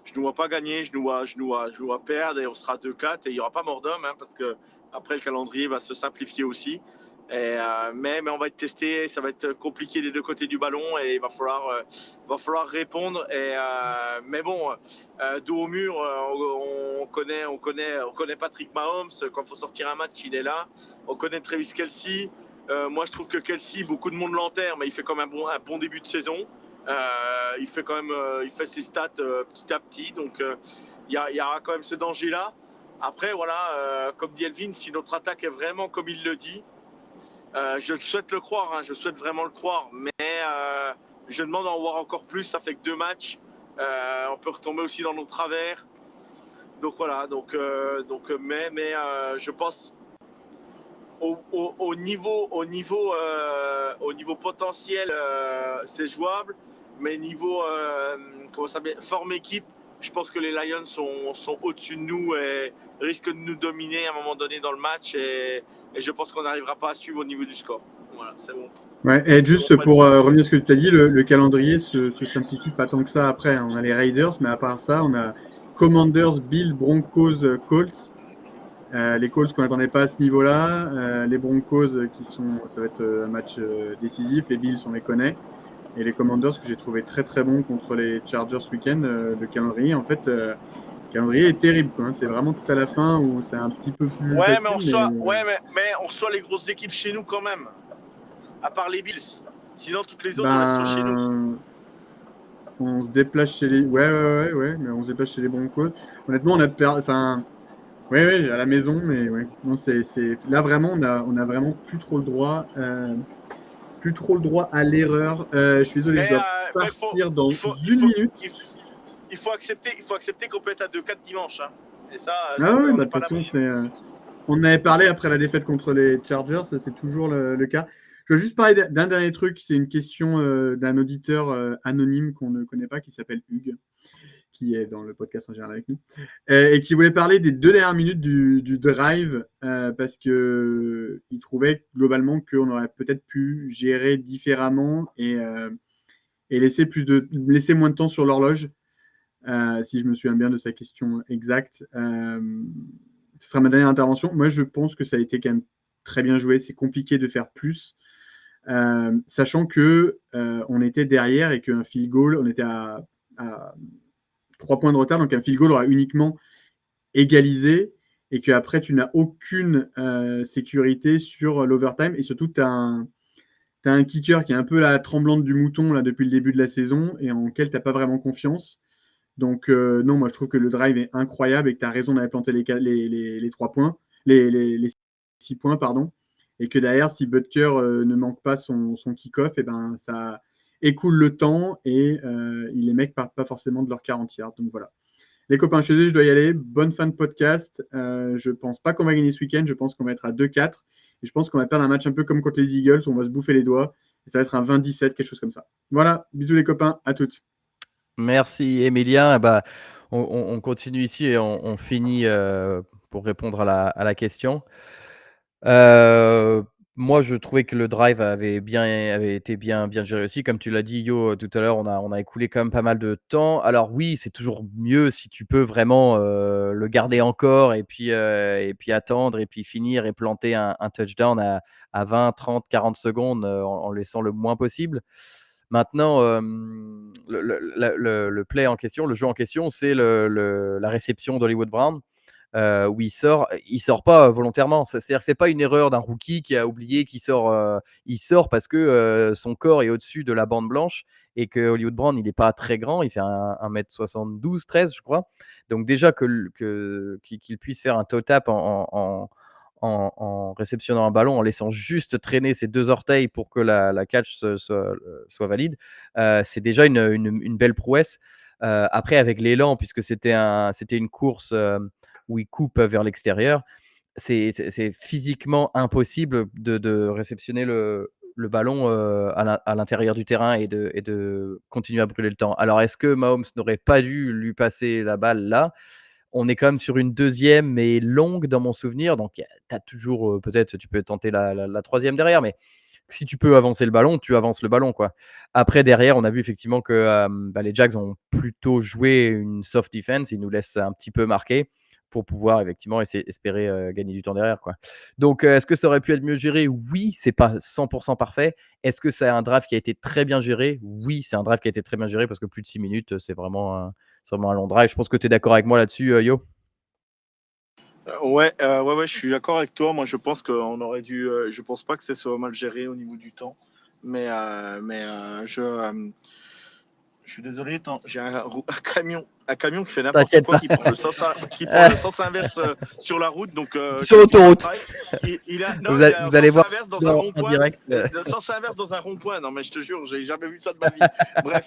Je ne vois pas gagner, je nous vois perdre et on sera 2-4 et il n'y aura pas mort d'homme parce que après le calendrier va se simplifier aussi. Mais on va être testé, ça va être compliqué des deux côtés du ballon et il va falloir répondre. Mais bon, dos au mur, on connaît Patrick Mahomes. Quand il faut sortir un match, il est là. On connaît Travis Kelce. Moi, je trouve que Kelce, beaucoup de monde l'enterre, mais il fait quand même un bon début de saison. Il fait ses stats petit à petit. Donc, il y aura quand même ce danger-là. Après, voilà, comme dit Elvin, si notre attaque est vraiment comme il le dit, je souhaite le croire, je souhaite vraiment le croire, mais je demande à en voir encore plus. Ça fait que 2 matchs, on peut retomber aussi dans nos travers. Donc voilà, mais je pense au niveau potentiel, c'est jouable, mais niveau forme équipe, je pense que les Lions sont au-dessus de nous et risquent de nous dominer à un moment donné dans le match et je pense qu'on n'arrivera pas à suivre au niveau du score. Voilà, c'est bon. Ouais, et juste pour revenir à ce que tu as dit, le calendrier se simplifie pas tant que ça après. On a les Raiders, mais à part ça, on a Commanders, Bills, Broncos, Colts. Les Colts qu'on n'attendait pas à ce niveau-là. Les Broncos ça va être un match décisif. Les Bills, on les connaît. Et les Commanders que j'ai trouvé très très bons contre les Chargers ce week-end. Le calendrier, en fait, calendrier est terrible, quoi. C'est vraiment tout à la fin où c'est un petit peu plus facile. Mais on reçoit les grosses équipes chez nous quand même. À part les Bills. Sinon, toutes les autres, elles sont chez nous. On se déplace chez les... Ouais, mais on se déplace chez les Broncos. Honnêtement, on a perdu... Enfin... Ouais, à la maison, mais ouais. Non, là, vraiment, on a vraiment plus trop le droit... Plus trop le droit à l'erreur. Je suis désolé, je dois partir dans une minute. Il faut accepter qu'on peut être à 2-4 dimanche. Et ça, de toute façon, on en avait parlé après la défaite contre les Chargers, ça c'est toujours le cas. Je veux juste parler d'un dernier truc, c'est une question d'un auditeur anonyme qu'on ne connaît pas, qui s'appelle Hugues, qui est dans le podcast en général avec nous, et qui voulait parler des 2 dernières minutes du drive, parce qu'il trouvait globalement qu'on aurait peut-être pu gérer différemment et laisser moins de temps sur l'horloge, si je me souviens bien de sa question exacte. Ce sera ma dernière intervention. Moi, je pense que ça a été quand même très bien joué. C'est compliqué de faire plus. Sachant que on était derrière et qu'un field goal, on était à 3 points de retard, donc un field goal aura uniquement égalisé et qu'après tu n'as aucune sécurité sur l'overtime et surtout tu as un kicker qui est un peu la tremblante du mouton là, depuis le début de la saison et en lequel tu n'as pas vraiment confiance. Donc non, moi je trouve que le drive est incroyable et que tu as raison d'aller planter les 3 points, les 6 points, pardon. Et que derrière, si Butker ne manque pas son kick-off, et ben, ça écoule le temps et les mecs partent pas forcément de leurs 40 yards. Donc voilà. Les copains, je suis désolé, je dois y aller. Bonne fin de podcast. Je pense pas qu'on va gagner ce week-end. Je pense qu'on va être à 2-4. Et je pense qu'on va perdre un match un peu comme contre les Eagles où on va se bouffer les doigts. Et ça va être un 20-17, quelque chose comme ça. Voilà. Bisous les copains. À toutes. Merci Emilien. Bah, on continue ici et on finit pour répondre à la question. Moi, je trouvais que le drive avait été bien géré aussi. Comme tu l'as dit, Yo, tout à l'heure, on a écoulé quand même pas mal de temps. Alors oui, c'est toujours mieux si tu peux vraiment le garder encore et puis attendre et puis finir et planter un touchdown à 20, 30, 40 secondes en laissant le moins possible. Maintenant, le play en question, le jeu en question, c'est la réception d'Hollywood Brown. Où il sort pas volontairement. C'est-à-dire que c'est pas une erreur d'un rookie qui a oublié qu'il sort. Il sort parce que son corps est au-dessus de la bande blanche et que Hollywood Brown, il n'est pas très grand. Il fait 1m72, 13, je crois. Donc déjà qu'il puisse faire un toe tap en réceptionnant un ballon, en laissant juste traîner ses 2 orteils pour que la catch soit valide, c'est déjà une belle prouesse. Après, avec l'élan, puisque c'était une course où il coupe vers l'extérieur, c'est physiquement impossible de réceptionner le ballon à l'intérieur du terrain et de continuer à brûler le temps. Alors, est-ce que Mahomes n'aurait pas dû lui passer la balle là? On est quand même sur une deuxième, mais longue dans mon souvenir. Donc, tu as toujours, peut-être, tu peux tenter la troisième derrière, mais si tu peux avancer le ballon, tu avances le ballon, quoi. Après, derrière, on a vu effectivement que les Jags ont plutôt joué une soft defense. Ils nous laissent un petit peu marquer pour pouvoir effectivement espérer gagner du temps derrière, quoi. Donc, est-ce que ça aurait pu être mieux géré? Oui, c'est pas 100% parfait. Est-ce que c'est un draft qui a été très bien géré? Oui, c'est un draft qui a été très bien géré parce que plus de 6 minutes, c'est vraiment un long drive. Je pense que tu es d'accord avec moi là-dessus, Yo? Ouais, je suis d'accord avec toi. Moi, je pense qu'on aurait dû. Je pense pas que ça soit mal géré au niveau du temps, je suis désolé. Attends, j'ai un camion qui fait n'importe T'inquiète quoi, pas. qui prend le sens inverse sur la route. Donc Sur l'autoroute. il a Vous il a un allez sens voir inverse dans un en rond-point. direct. Le sens inverse dans un rond-point. Non, mais je te jure, j'ai jamais vu ça de ma vie. Bref.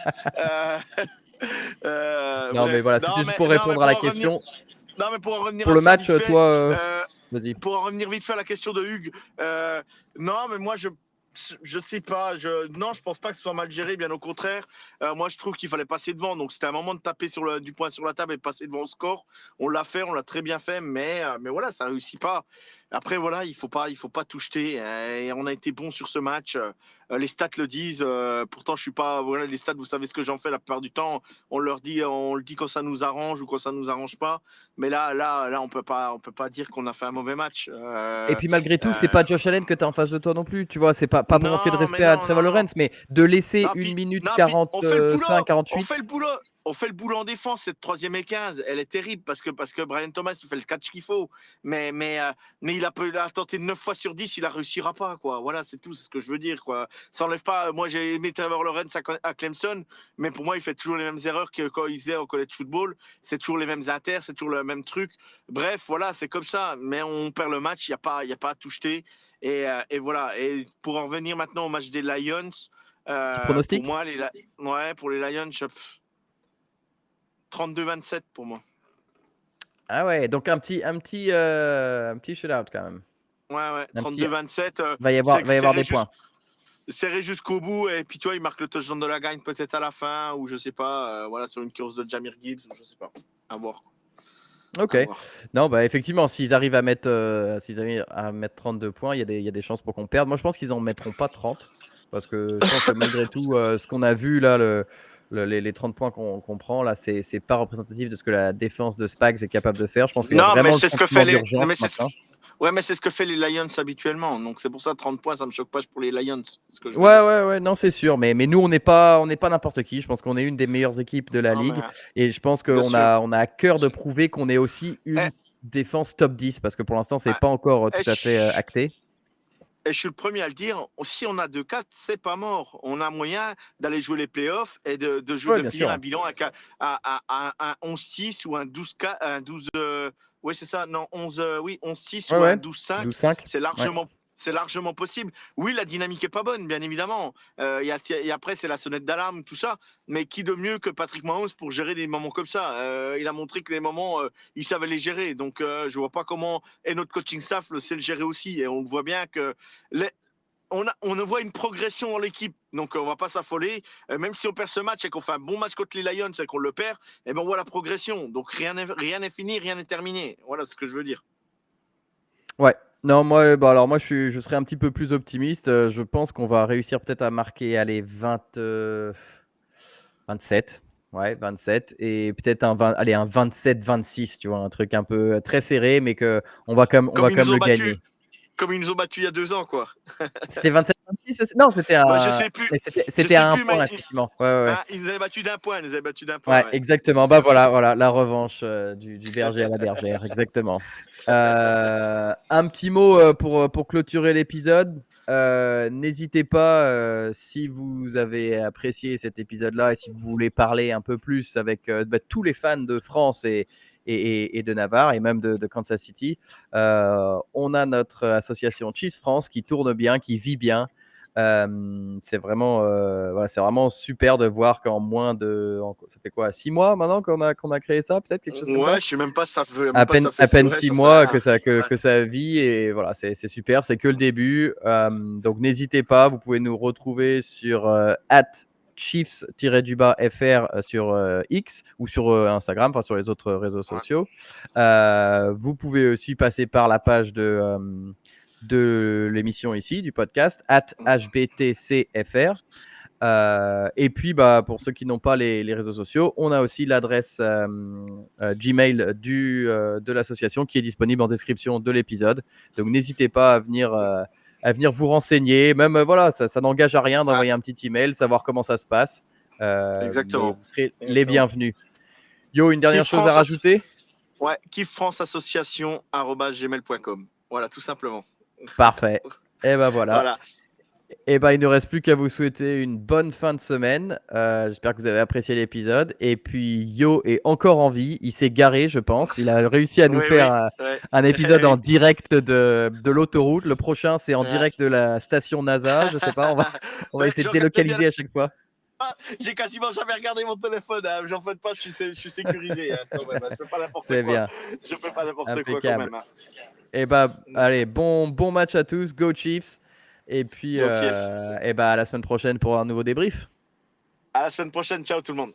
Non, mais voilà, c'était juste pour répondre à la question. Non, mais pour en revenir Pour à le ça match, vite fait, toi, vas-y. pour en revenir vite fait à la question de Hugues, non, mais moi, je sais pas. Non, je pense pas que ce soit mal géré, bien au contraire. Moi, je trouve qu'il fallait passer devant. Donc, c'était un moment de taper du poing sur la table et de passer devant au score. On l'a fait, on l'a très bien fait, mais voilà, ça réussit pas. Après, voilà, il faut pas tout jeter. Et on a été bon sur ce match. Les stats le disent. Pourtant, je suis pas. Voilà, les stats, vous savez ce que j'en fais la plupart du temps. On le dit quand ça nous arrange ou quand ça nous arrange pas. Mais là, on peut pas dire qu'on a fait un mauvais match. Et puis malgré tout, c'est pas Josh Allen que tu as en face de toi non plus. Tu vois, c'est pas pour manquer de respect à Trevor Lawrence, mais de laisser 1 minute 45, 48. On fait le boulot en défense. Cette 3e et 15, elle est terrible parce que Brian Thomas, il fait le catch qu'il faut. Mais il a tenté 9 fois sur 10, il ne réussira pas, quoi. Voilà, c'est tout, c'est ce que je veux dire, quoi. Ça enlève pas. Moi, j'ai aimé Trevor Lawrence à Clemson, mais pour moi, il fait toujours les mêmes erreurs que quand il faisait au college football. C'est toujours les mêmes inters, c'est toujours le même truc. Bref, voilà, c'est comme ça. Mais on perd le match, il n'y a pas à tout jeter. Et voilà. Et pour en revenir maintenant au match des Lions, Petit pronostic? pour moi, pour les Lions, 32-27 pour moi. Ah ouais, donc un petit shutout quand même. Ouais, 32-27. Va y avoir des points. Serré jusqu'au bout, et puis tu vois, il marque le touchdown de la gagne peut-être à la fin, ou je sais pas, voilà, sur une course de Jahmyr Gibbs, ou je sais pas. À voir. Ok. Non, bah effectivement, s'ils arrivent à mettre 32 points, il y a des chances pour qu'on perde. Moi, je pense qu'ils en mettront pas 30, parce que je pense que malgré tout, ce qu'on a vu là, les 30 points qu'on prend là, c'est pas représentatif de ce que la défense de Spags est capable de faire. Je pense qu'il y a vraiment mais c'est ce que fait d'urgence maintenant. Ouais, mais c'est ce que fait les Lions habituellement. Donc c'est pour ça 30 points, ça me choque pas pour les Lions. C'est ce que je veux dire. Ouais, non, c'est sûr. Mais nous, on n'est pas n'importe qui. Je pense qu'on est une des meilleures équipes de la Non, mais, ligue. Et je pense bien qu'on sûr. a à cœur de prouver qu'on est aussi Eh, une défense top 10. Parce que pour l'instant, c'est ouais. pas encore Eh, tout à fait chut. acté. Et je suis le premier à le dire, si on a 2-4, c'est pas mort. On a moyen d'aller jouer les playoffs et Ouais, de bien finir sûr. un bilan avec un 11-6 ou un 12-4, un 12. Oui, c'est ça, non, 11, oui, 11-6 ou un Ouais. 12-5. 12-5. C'est Ouais. largement possible. Oui, la dynamique est pas bonne, bien évidemment. Et après, c'est la sonnette d'alarme, tout ça. Mais qui de mieux que Patrick Mahomes pour gérer des moments comme ça? Il a montré que les moments, il savait les gérer. Donc, je vois pas comment. Et notre coaching staff le sait le gérer aussi. Et on voit bien que les- on voit une progression dans l'équipe, donc on va pas s'affoler. Même si on perd ce match et qu'on fait un bon match contre les Lions et qu'on le perd, eh ben on voit la progression. Donc rien n'est fini, rien n'est terminé. Voilà ce que je veux dire. Ouais. Non, moi, alors moi, je serais un petit peu plus optimiste. Je pense qu'on va réussir peut-être à marquer, allez, 27. Ouais, 27. Et peut-être un 27-26, tu vois, un truc un peu très serré, mais on va Comme ils quand nous même ont le battus, gagner. comme ils nous ont battus il y a 2 ans, quoi. C'était 27-26? Non, Ouais, je sais plus, mais je c'était sais à un plus, point, mais effectivement. Ouais. ils nous avaient battus d'un point, ils nous avaient battus d'un point, Ouais, ouais. exactement. Bah voilà, la revanche du berger à la bergère, exactement. Un petit mot pour clôturer l'épisode. N'hésitez pas, si vous avez apprécié cet épisode-là et si vous voulez parler un peu plus avec tous les fans de France et de Navarre et même de Kansas City, on a notre association Chiefs France qui tourne bien, qui vit bien. C'est vraiment super de voir qu'en ça fait quoi, 6 mois maintenant qu'on a créé ça, peut-être quelque chose comme ça. Ouais, je sais même pas, ça fait même À pas si peine, ça fait à peine ouais, 6 j'en sais mois rien. Ouais. que ça vit et voilà, c'est super, c'est que le début. Donc n'hésitez pas, vous pouvez nous retrouver sur @chiefs-fr sur X ou sur Instagram, enfin sur les autres réseaux Ouais. sociaux. Vous pouvez aussi passer par la page de l'émission ici, du podcast, @hbtcfr. Et puis, pour ceux qui n'ont pas les réseaux sociaux, on a aussi l'adresse Gmail de l'association qui est disponible en description de l'épisode. Donc, n'hésitez pas à venir vous renseigner. Même, voilà, ça n'engage à rien Ah, d'envoyer un petit email, savoir comment ça se passe. Mais exactement. vous serez les Exactement. bienvenus. Yo, une dernière Kiff chose à France, rajouter? ouais, kiffranceassociation@gmail.com. Voilà, tout simplement. Parfait. Et ben voilà. Voilà. Et ben, il ne reste plus qu'à vous souhaiter une bonne fin de semaine. J'espère que vous avez apprécié l'épisode. Et puis, Yo est encore en vie. Il s'est garé, je pense. Il a réussi à nous Oui, faire oui, ouais. un épisode en direct de l'autoroute. Le prochain, c'est en Ouais. direct de la station NASA. Je sais pas, on va Ouais, essayer de j'en captais bien. délocaliser à chaque fois. J'ai quasiment jamais regardé mon téléphone. Hein. J'en fais pas, je suis sécurisé hein, quand même. Hein. Je fais pas n'importe C'est quoi. bien. Je fais pas n'importe quoi quand Impeccable. même. Hein. Et allez, bon match à tous. Go Chiefs. Et puis, Donc, à la semaine prochaine pour un nouveau débrief. à la semaine prochaine. Ciao tout le monde.